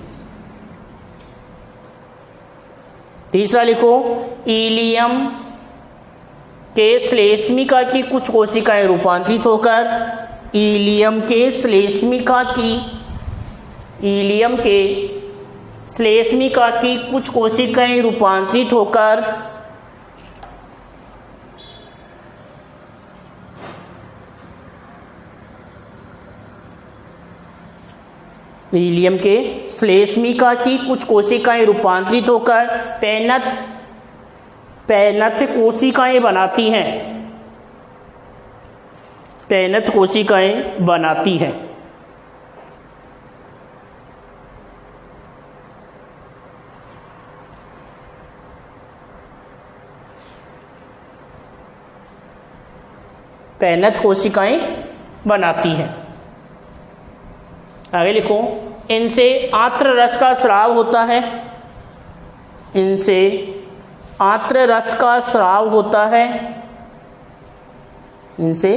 तीसरा लिखो, इलियम के श्लेष्मिका की कुछ कोशिकाएं रूपांतरित होकर इलियम के श्लेष्मिका की कुछ कोशिकाएं रूपांतरित होकर इलियम के श्लेष्मिका की कुछ कोशिकाएं रूपांतरित होकर पैनथ कोशिकाएं बनाती हैं। पैनत कोशिकाएं बनाती है। पैनत कोशिकाएं बनाती है। आगे लिखो, इनसे आंत्र रस का स्राव होता है। इनसे आंत्र रस का स्राव होता है। इनसे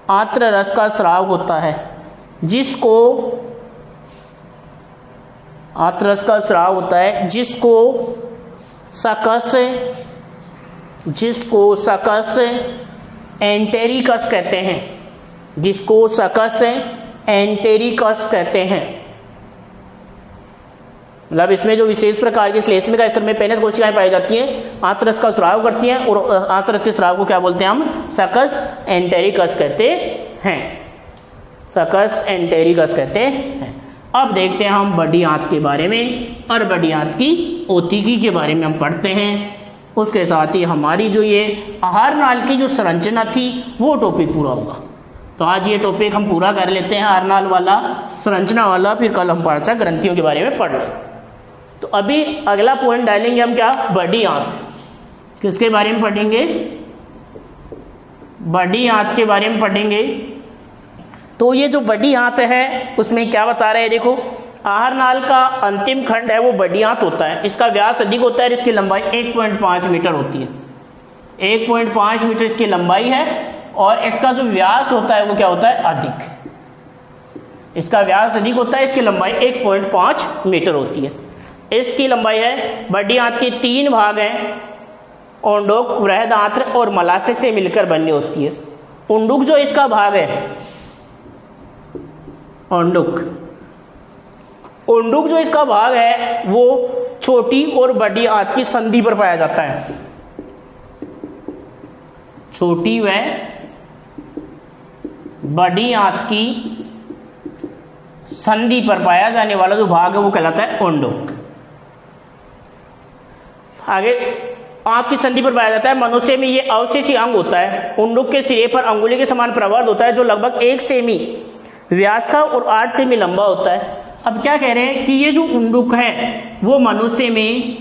आंत्र रस का स्राव होता है, जिसको आंत्र रस का स्राव होता है, जिसको सकस एंटेरिकस कहते हैं। जिसको सकस एंटेरिकस कहते हैं। मतलब इसमें जो विशेष प्रकार की श्लेष्म का स्तर में पैनत कोशिकाएं पाई जाती हैं, आंत्ररस का स्राव करती हैं, और आंत्ररस के स्राव को क्या बोलते हैं हम? सकस एंटेरिकस कहते हैं। सकस एंटेरिकस कहते हैं। अब देखते हैं हम बड़ी आंत के बारे में, और बड़ी आंत की ओतिकी के बारे में हम पढ़ते हैं। उसके साथ ही हमारी जो ये आहार नाल की जो संरचना थी वो टॉपिक पूरा होगा। तो आज ये टॉपिक हम पूरा कर लेते हैं, आहार नाल वाला, संरचना वाला, फिर कल हम पार्श्व ग्रंथियों के बारे में पढ़ लें। तो अभी अगला पॉइंट डालेंगे हम क्या? बड़ी आंत। किसके बारे में पढ़ेंगे? बड़ी आंत के बारे में पढ़ेंगे। तो ये जो बड़ी आंत है उसमें क्या बता रहे हैं? देखो, आहार नाल का अंतिम खंड है वो बड़ी आंत होता है। इसका व्यास अधिक होता है, इसकी लंबाई 1.5 मीटर होती है। 1.5 मीटर इसकी लंबाई है, और इसका जो व्यास होता है वो क्या होता है? अधिक। इसका व्यास अधिक होता है, इसकी लंबाई 1.5 मीटर होती है। इसकी लंबाई है। बड़ी आंत के 3 भाग हैं, उंडुक, बृहदांत्र और मलाशय से मिलकर बनी होती है। उंडुक जो इसका भाग है, उंडुक जो इसका भाग है वो छोटी और बड़ी आंत की संधि पर पाया जाता है। छोटी व बड़ी आंत की संधि पर पाया जाने वाला जो भाग है वो कहलाता है उंडुक। आगे, आंत की संधि पर पाया जाता है। मनुष्य में ये अवशेषी अंग होता है। उंडुक के सिरे पर अंगुली के समान प्रवर्ध होता है, जो लगभग 1 सेमी व्यास का और 8 सेमी लंबा होता है। अब क्या कह रहे हैं कि ये जो उंडुक है वो मनुष्य में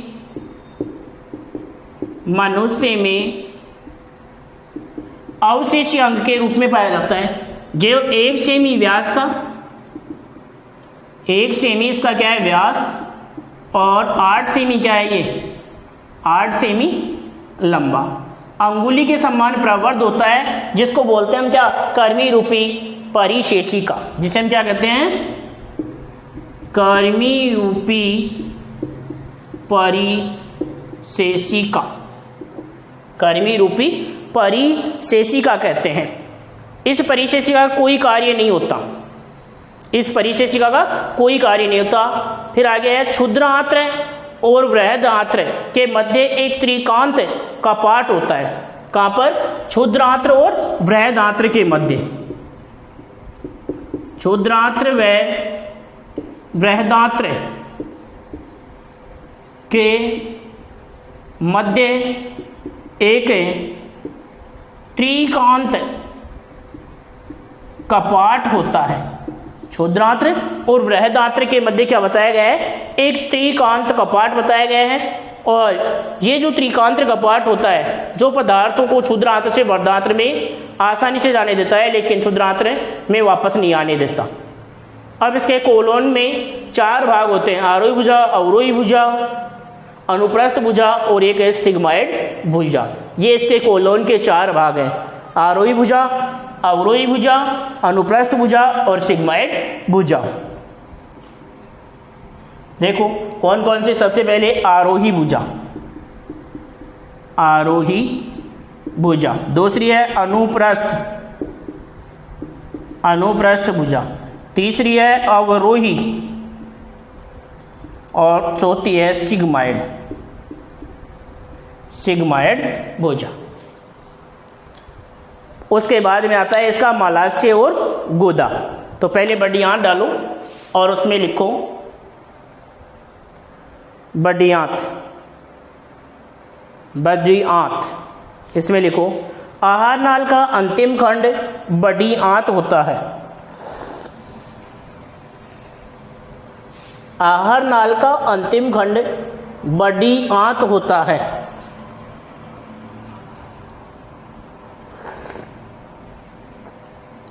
अवशेषी अंग के रूप में पाया जाता है। जो 1 सेमी व्यास का, 1 सेमी इसका क्या है? व्यास, और 8 सेमी क्या है? ये 8 सेमी लंबा, अंगुली के समान प्रवर्ध होता है, जिसको बोलते हैं हम क्या? कर्मी रूपी परिशेषिका। जिसे हम क्या कहते हैं? कर्मी रूपी परिशेषिका। कर्मी रूपी परिशेषिका कहते हैं। इस परिशेषिका का कोई कार्य नहीं होता। इस परिशेषिका का कोई कार्य नहीं होता। फिर आगे है क्षुद्रांत्र और बृहदांत्र के मध्य एक त्रिकांत कपाट होता है। कहाँ पर? क्षुद्रांत्र और बृहदांत्र के मध्य। क्षुद्रांत्र व बृहदांत्र के मध्य एक त्रिकांत कपाट होता है। क्षुद्रांत्र और बृहदांत्र के मध्य क्या बताया गया है? एक त्रिकांत कपाट बताया गया है। और ये जो त्रिकांत कपाट होता है, जो पदार्थों को क्षुद्रांत्र से बृहदांत्र में आसानी से जाने देता है, लेकिन क्षुद्रांत्र में वापस नहीं आने देता। अब इसके कोलोन में 4 भाग होते हैं: आरोही भुजा, अवरोही भुजा, अनुप्रस्थ भुजा और एक है सिग्माइड भुजा। ये इसके कोलोन के 4 भाग हैं: आरोही भुजा, अवरोही भुजा, अनुप्रस्थ भुजा और सिग्माइड भुजा। देखो कौन कौन से? सबसे पहले आरोही भुजा, आरोही भुजा। दूसरी है अनुप्रस्थ, अनुप्रस्थ भुजा। तीसरी है अवरोही, और चौथी है सिग्माइड, सिग्माइड भुजा। उसके बाद में आता है इसका मलाशय और गुदा। तो पहले बड़ी आंत डालो और उसमें लिखो बड़ी आंत, बड़ी आंत। इसमें लिखो आहार नाल का अंतिम खंड बड़ी आंत होता है। आहार नाल का अंतिम खंड बड़ी आंत होता है।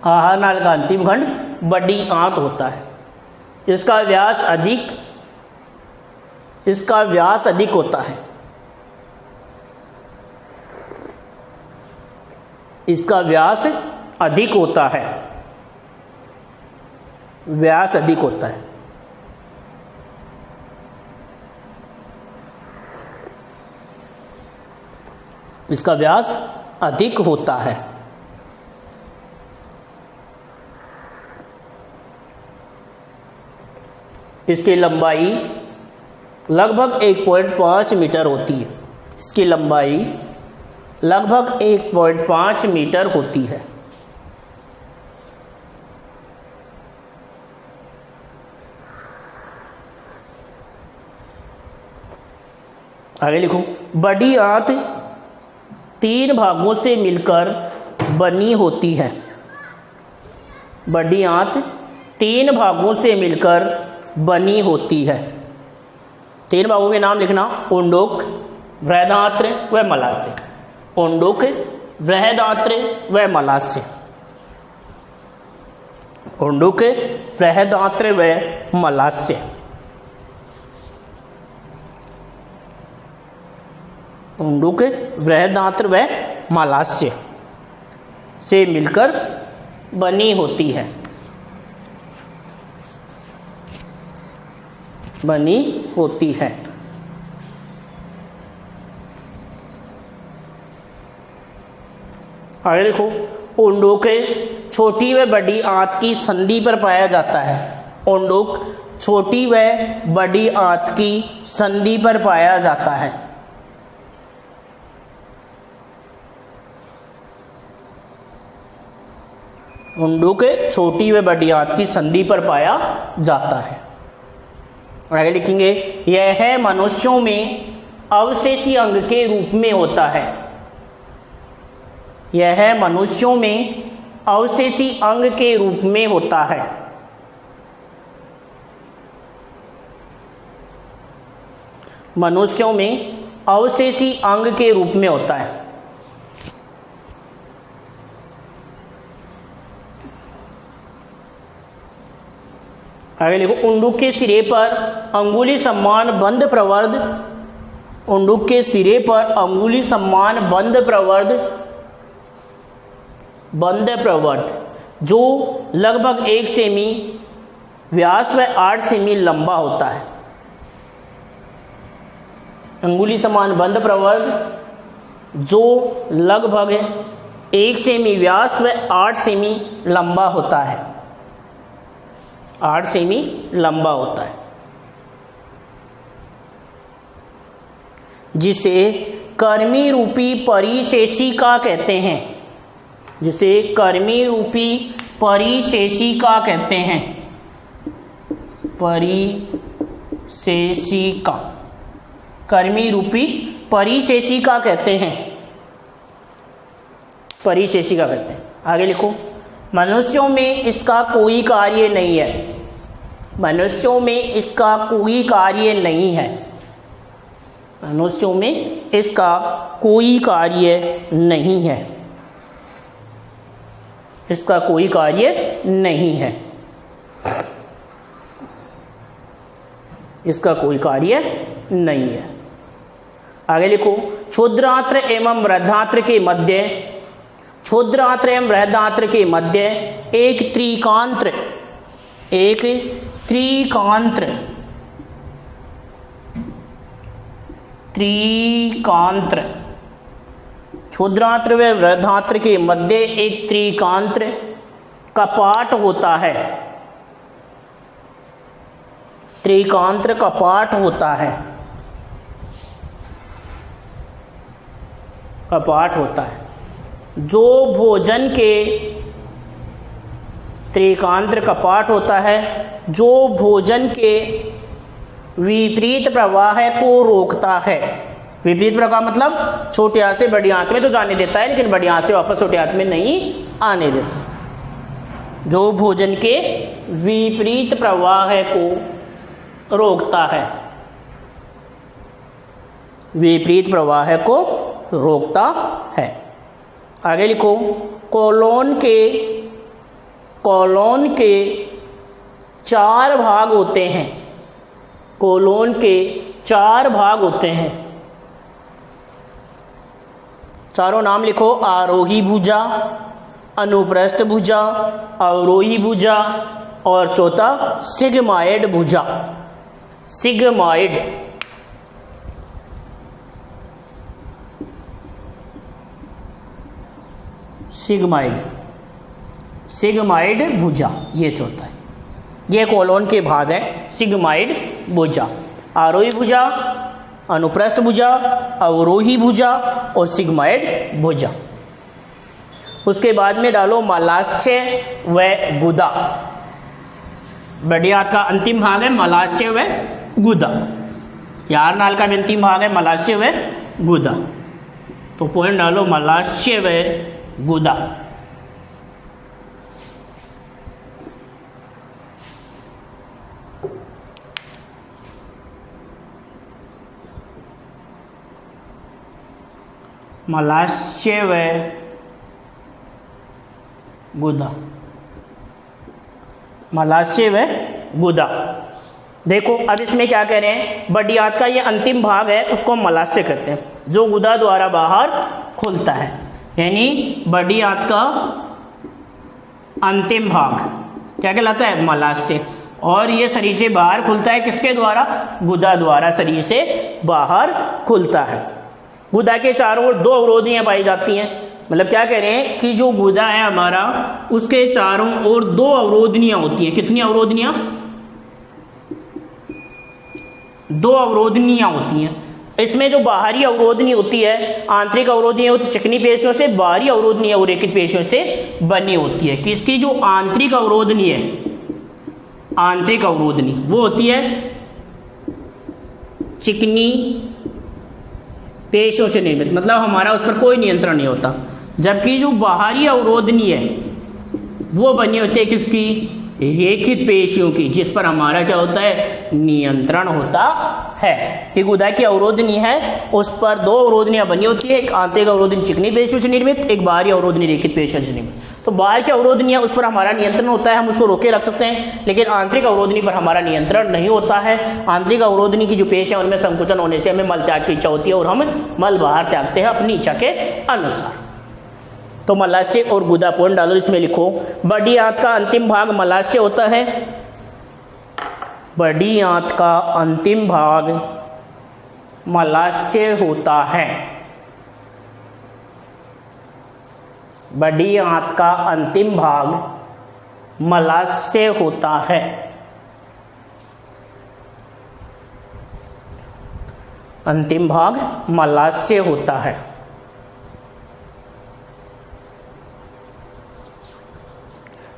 आहार नाल का अंतिम खंड बड़ी आंत होता है। इसका व्यास अधिक होता है। इसका व्यास अधिक होता है। व्यास अधिक होता है। इसका व्यास अधिक होता है। इसकी लंबाई लगभग 1.5 मीटर होती है। इसकी लंबाई लगभग 1.5 मीटर होती है। आगे लिखो, बड़ी आंत 3 भागों से मिलकर बनी होती है। बड़ी आंत 3 भागों से मिलकर बनी होती है। 3 भागों के नाम लिखना, उंडुक, बृहदांत्र व मलाशय। उंडुक, बृहदांत्र व मलाशय। उंडुक, बृहदांत्र व मलाशय। उंडुक, बृहदांत्र व मलाशय से मिलकर बनी होती है। बनी होती है। आगे देखो, उंडुक छोटी व बड़ी आंत की संधि पर पाया जाता है। उंडुक छोटी व बड़ी आंत की संधि पर पाया जाता है। उंडुक छोटी व बड़ी आंत की संधि पर पाया जाता है। आगे लिखेंगे, यह मनुष्यों में अवशेषी अंग के रूप में होता है। यह मनुष्यों में अवशेषी अंग के रूप में होता है। मनुष्यों में अवशेषी अंग के रूप में होता है। आगे लिखो, उंडुक के सिरे पर अंगुली समान बंद प्रवर्ध। उंडुक के सिरे पर अंगुली समान बंद प्रवर्ध जो लगभग 1 सेमी व्यास व 8 सेमी लंबा होता है। अंगुली समान बंद प्रवर्ध जो लगभग 1 सेमी व्यास व 8 सेमी लंबा होता है। 8 सेमी लंबा होता है, जिसे कर्मी रूपी परिशेषिका कहते हैं। जिसे कर्मी रूपी परिशेषिका कहते हैं। परिशेषिका, कर्मी रूपी परिशेषिका कहते हैं। परिशेषिका कहते हैं। आगे लिखो, मनुष्यों में इसका कोई कार्य नहीं है। मनुष्यों में इसका कोई कार्य नहीं है। मनुष्यों में इसका कोई कार्य नहीं है। इसका कोई कार्य नहीं है। इसका कोई कार्य नहीं है। आगे लिखो, क्षुद्रांत्र एवं बृहदांत्र के मध्य, क्षुद्रांत्र एवं बृहदांत्र के मध्य एक त्रिकांत्र, एक त्रिकांत्र, त्रिकांत्र, क्षुद्रांत्र व बृहदांत्र के मध्य एक त्रिकांत्र कपाट होता है। त्रिकांत्र कपाट होता है। कपाट होता है जो भोजन के, त्रिकांत्र कपाट होता है जो भोजन के विपरीत प्रवाह को रोकता है। विपरीत प्रवाह मतलब छोटे हाथ से बड़ी आंत में तो जाने देता है, लेकिन बड़ी आंत से वापस छोटे हाथ में नहीं आने देता। जो भोजन के विपरीत प्रवाह को रोकता है, विपरीत प्रवाह को रोकता है। आगे लिखो, कोलोन के 4 भाग होते हैं। कोलोन के 4 भाग होते हैं। चारों नाम लिखो, आरोही भुजा, अनुप्रस्थ भुजा, अवरोही भुजा और चौथा सिग्माइड भुजा। सिग्माइड, सिग्माइड भुजा, ये चौथा है। ये कोलोन के भाग है, सिग्माइड भुजा, आरोही भुजा, अनुप्रस्थ भुजा, अवरोही भुजा और सिग्माइड भुजा। उसके बाद में डालो मलाशय व गुदा। बड़ी आंत का अंतिम भाग है मलाशय व गुदा। यार नाल का भी अंतिम भाग है मलाशय व गुदा। तो पॉइंट डालो मलाशय व गुदा। मलाशय व गुदा, मलाशय व गुदा। देखो अब इसमें क्या कह रहे हैं, बड़ी आंत का ये अंतिम भाग है उसको मलाशय कहते हैं, जो गुदा द्वारा बाहर खुलता है। यानी बड़ी आंत का अंतिम भाग क्या कहलाता है, मलाशय। और ये शरीर से बाहर खुलता है, किसके द्वारा, गुदा द्वारा शरीर से बाहर खुलता है। गुदा के चारों ओर 2 अवरोधियाँ पाई जाती हैं। मतलब क्या कह रहे हैं कि जो गुदा है हमारा, उसके चारों ओर 2 अवरोधनियाँ होती हैं। कितनी अवरोधनियाँ, 2 अवरोधनियाँ होती हैं। इसमें जो बाहरी अवरोधनी होती है, आंतरिक अवरोधनी होती है चिकनी पेशियों से, बाहरी अवरोधनी अवरेखित पेशियों से बनी होती है। कि इसकी जो आंतरिक अवरोधनी है, आंतरिक अवरोधनी वो होती है चिकनी पेशियों से निर्मित, मतलब हमारा उस पर कोई नियंत्रण नहीं होता। जबकि जो बाहरी अवरोधनी है वो बनी होती है किसकी, रेखित पेशियों की, जिस पर हमारा क्या होता है, नियंत्रण होता है। कि गुदा की अवरोधनी है उस पर 2 अवरोधनियां बनी होती है, एक आंतरिक अवरोधनी चिकनी पेशियों से निर्मित, एक बाहरी अवरोधनी रेखित पेशियों से निर्मित। तो बाहर की अवरोधनियां उस पर हमारा नियंत्रण होता है, हम उसको रोके रख सकते हैं, लेकिन आंतरिक अवरोधनी पर हमारा नियंत्रण नहीं होता है। आंतरिक अवरोधनी की जो पेश है उनमें संकुचन होने से हमें मल त्याग की इच्छा होती है और हम मल बाहर त्यागते हैं अपनी इच्छा के अनुसार। तो मलाशय और गुदा पॉइंट डालो, इसमें लिखो, बड़ी आंत का अंतिम भाग मलाशय होता है। बड़ी आंत का अंतिम भाग मलाशय होता है। बड़ी आंत का अंतिम भाग मलाशय होता है। अंतिम भाग मलाशय होता है।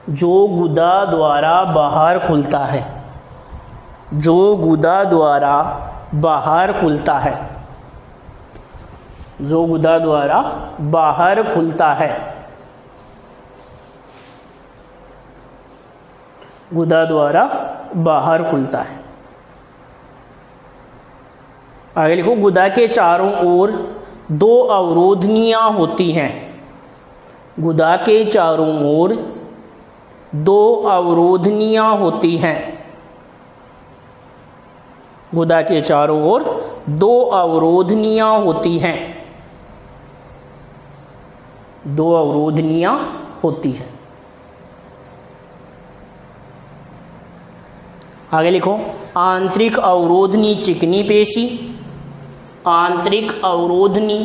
जो गुदा द्वारा बाहर खुलता है, जो गुदा द्वारा बाहर खुलता है, जो गुदा द्वारा बाहर खुलता है, गुदा द्वारा बाहर खुलता है। आगे लिखो, गुदा के चारों ओर 2 अवरोधनियां होती हैं। गुदा के चारों ओर 2 अवरोधनियां होती हैं। गुदा के चारों ओर 2 अवरोधनियां होती हैं। 2 अवरोधनियां होती हैं। आगे लिखो, आंतरिक अवरोधनी चिकनी पेशी, आंतरिक अवरोधनी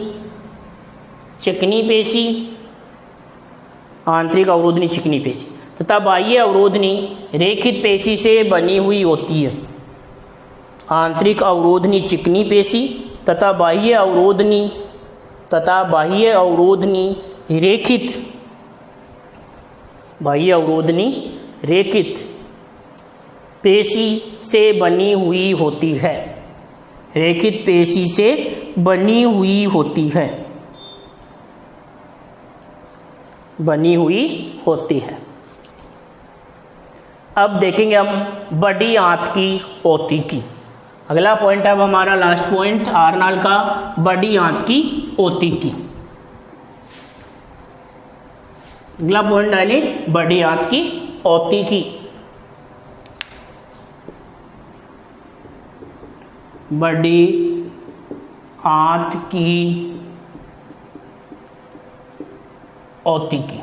चिकनी पेशी, आंतरिक अवरोधनी चिकनी पेशी तथा बाह्य अवरोधनी रेखित पेशी से बनी हुई होती है। आंतरिक अवरोधनी चिकनी पेशी तथा बाह्य अवरोधनी रेखित, बाह्य अवरोधनी रेखित पेशी से बनी हुई होती है। रेखित पेशी से बनी हुई होती है, बनी हुई होती है। अब देखेंगे हम बड़ी आंत की ओती की। अगला पॉइंट है अब हमारा लास्ट पॉइंट आरनाल का, बड़ी आंत की ओती की। अगला पॉइंट डाले बड़ी आंत की ओती की। बड़ी आंत की ओती की।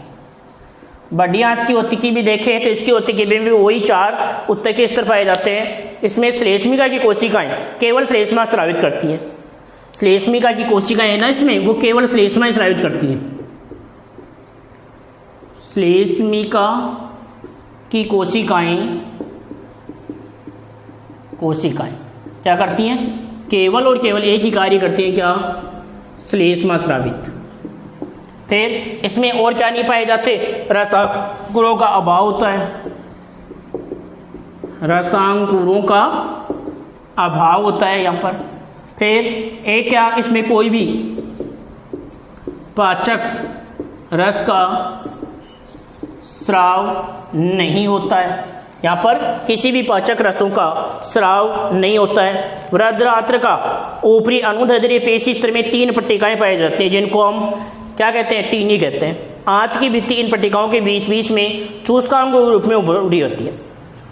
बड़ी आंत की ओतिकी भी देखें तो इसकी ओतिकी में भी वही 4 उत्तकीय स्तर पाए जाते हैं। इसमें श्लेष्मिका की कोशिकाएं केवल श्लेष्मा स्रावित करती है। श्लेष्मिका की कोशिकाएं है ना इसमें, वो केवल श्लेष्मा स्रावित करती है। श्लेष्मिका की कोशिकाएं क्या करती हैं? केवल और केवल एक ही कार्य करती हैं, क्या? श्लेष्मा स्रावित। फिर इसमें और क्या नहीं पाए जाते? रसांकुरों का अभाव होता है, रसांकुरों का अभाव होता है यहाँ पर। फिर एक क्या, इसमें कोई भी पाचक रस का स्राव नहीं होता है। यहाँ पर किसी भी पाचक रसों का स्राव नहीं होता है। वृद्धरात्र का ऊपरी अनुदैर्ध्य पेशी स्तर में 3 पट्टिकाएं पाई जाती हैं, जिनको हम क्या कहते हैं? टीनी कहते हैं। आंत की भित्ति इन पट्टिकाओं के बीच बीच में चूसकांगों के रूप में उभरी होती है।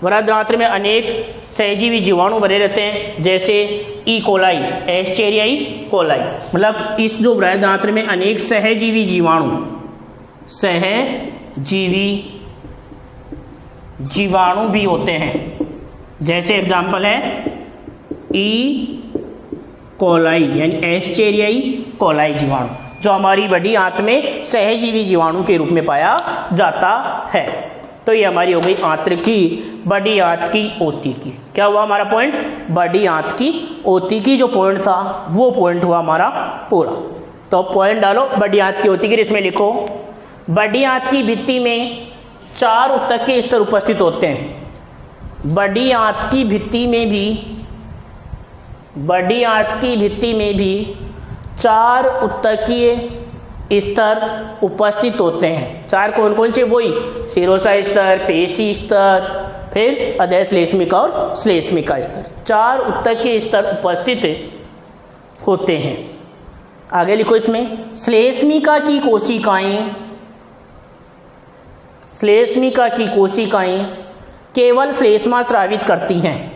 वृद्धरात्र में अनेक सहजीवी जीवाणु भरे रहते हैं, जैसे ई कोलाई, एस्चेरियाई कोलाई। मतलब इस जो वृद्धरात्र में अनेक सहजीवी जीवाणु भी होते हैं। जैसे एग्जाम्पल है ई कोलाई यानी एस्चेरियाई कोलाई जीवाणु, जो हमारी बड़ी आंत में सहजीवी जीवाणु के रूप में पाया जाता है। तो ये हमारी हो गई आंत्र की बड़ी आंत की ओती की। क्या हुआ हमारा पॉइंट? बड़ी आंत की ओती की जो पॉइंट था वो पॉइंट हुआ हमारा पूरा। तो पॉइंट डालो बड़ी आंत की ओती की। इसमें लिखो बड़ी आंत की भित्ति में 4 उत्तकीय स्तर उपस्थित होते हैं। बड़ी आंत की भित्ति में भी 4 उत्तकीय स्तर उपस्थित होते हैं। 4 कौन कौन से? वही शिरोसा स्तर, पेशी स्तर, फिर अधः श्लेष्मिका और श्लेष्मिका स्तर। 4 उत्तकीय स्तर उपस्थित होते हैं। आगे लिखो इसमें श्लेष्मिका की कोशिकाएं केवल श्लेष्मा स्रावित करती हैं।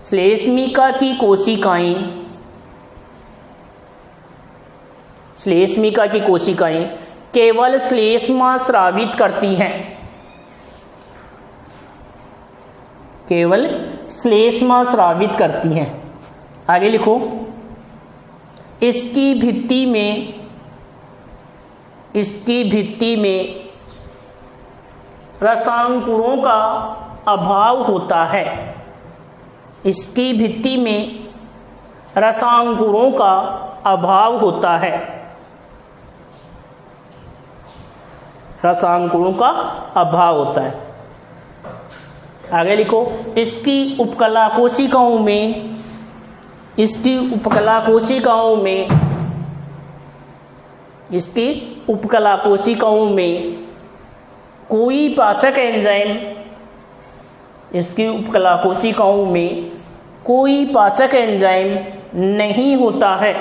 श्लेष्मिका की कोशिकाएं केवल श्लेष्मा स्रावित करती हैं। केवल श्लेष्मा स्रावित करती हैं। आगे लिखो इसकी भित्ति में रसांकुरों का अभाव होता है। इसकी भित्ति में रसांकुरों का अभाव होता है। रसांकुरों का अभाव होता है। आगे लिखो इसकी उपकला कोशिकाओं में कोई पाचक एंजाइम नहीं होता है।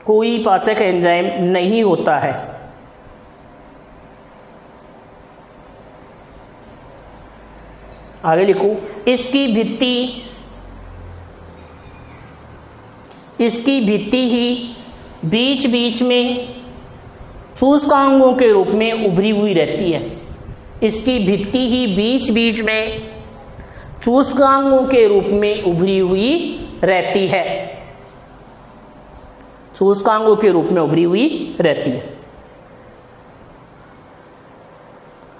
कोई पाचक एंजाइम नहीं होता है। आगे लिखो इसकी भित्ति ही बीच बीच में चूसकांगों के रूप में उभरी हुई रहती है। इसकी भित्ति ही बीच बीच में चूसकांगों के रूप में उभरी हुई रहती है। चूसकांगों के रूप में उभरी हुई रहती है।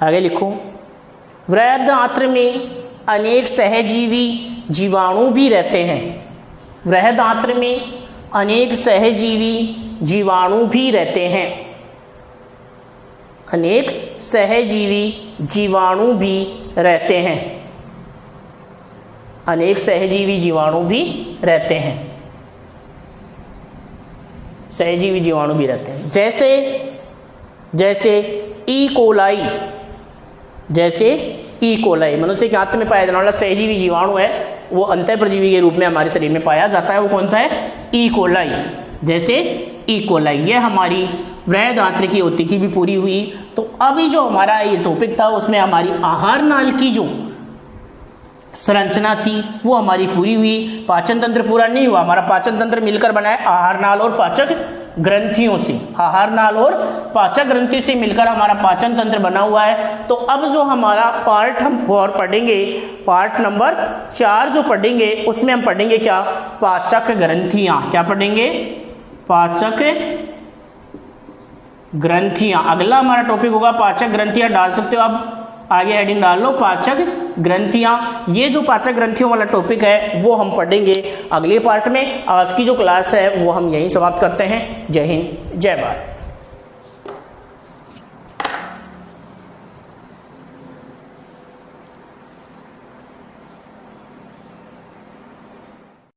आगे लिखो वृद्धआंत्र में अनेक सहजीवी जीवाणु भी रहते हैं। वृद्धआंत्र में अनेक सहजीवी जीवाणु भी रहते हैं। अनेक सहजीवी जीवाणु भी रहते हैं। अनेक सहजीवी जीवाणु भी रहते हैं, सहजीवी जीवाणु भी रहते हैं, जैसे ई कोलाई, जैसे ई कोलाई मनुष्य के आंत में पाया जाने वाला सहजीवी जीवाणु है, वो अंतःपरजीवी के रूप में हमारे शरीर में पाया जाता है। वो कौन सा है? E coli. जैसे ई कोलाई, ये हमारी वृहद आंत्रिकी औतिकी भी पूरी हुई। तो अभी जो हमारा ये टॉपिक था उसमें हमारी आहार नाल की जो संरचना थी वो हमारी पूरी हुई। पाचन तंत्र पूरा नहीं हुआ, हमारा पाचन तंत्र मिलकर बना है आहार नाल और पाचक ग्रंथियों से, आहार नाल और पाचक ग्रंथि से मिलकर हमारा पाचन तंत्र बना हुआ है। तो अब जो हमारा पार्ट हम 4 पढ़ेंगे, पार्ट नंबर 4 जो पढ़ेंगे उसमें हम पढ़ेंगे क्या? पाचक ग्रंथियां। क्या पढ़ेंगे? पाचक ग्रंथियां। अगला हमारा टॉपिक होगा पाचक ग्रंथियां। डाल सकते हो आप, आगे हेडिंग डाल लो पाचक ग्रंथियां। ये जो पाचक ग्रंथियों वाला टॉपिक है वो हम पढ़ेंगे अगले पार्ट में। आज की जो क्लास है वो हम यहीं समाप्त करते हैं। जय हिंद, जय भारत।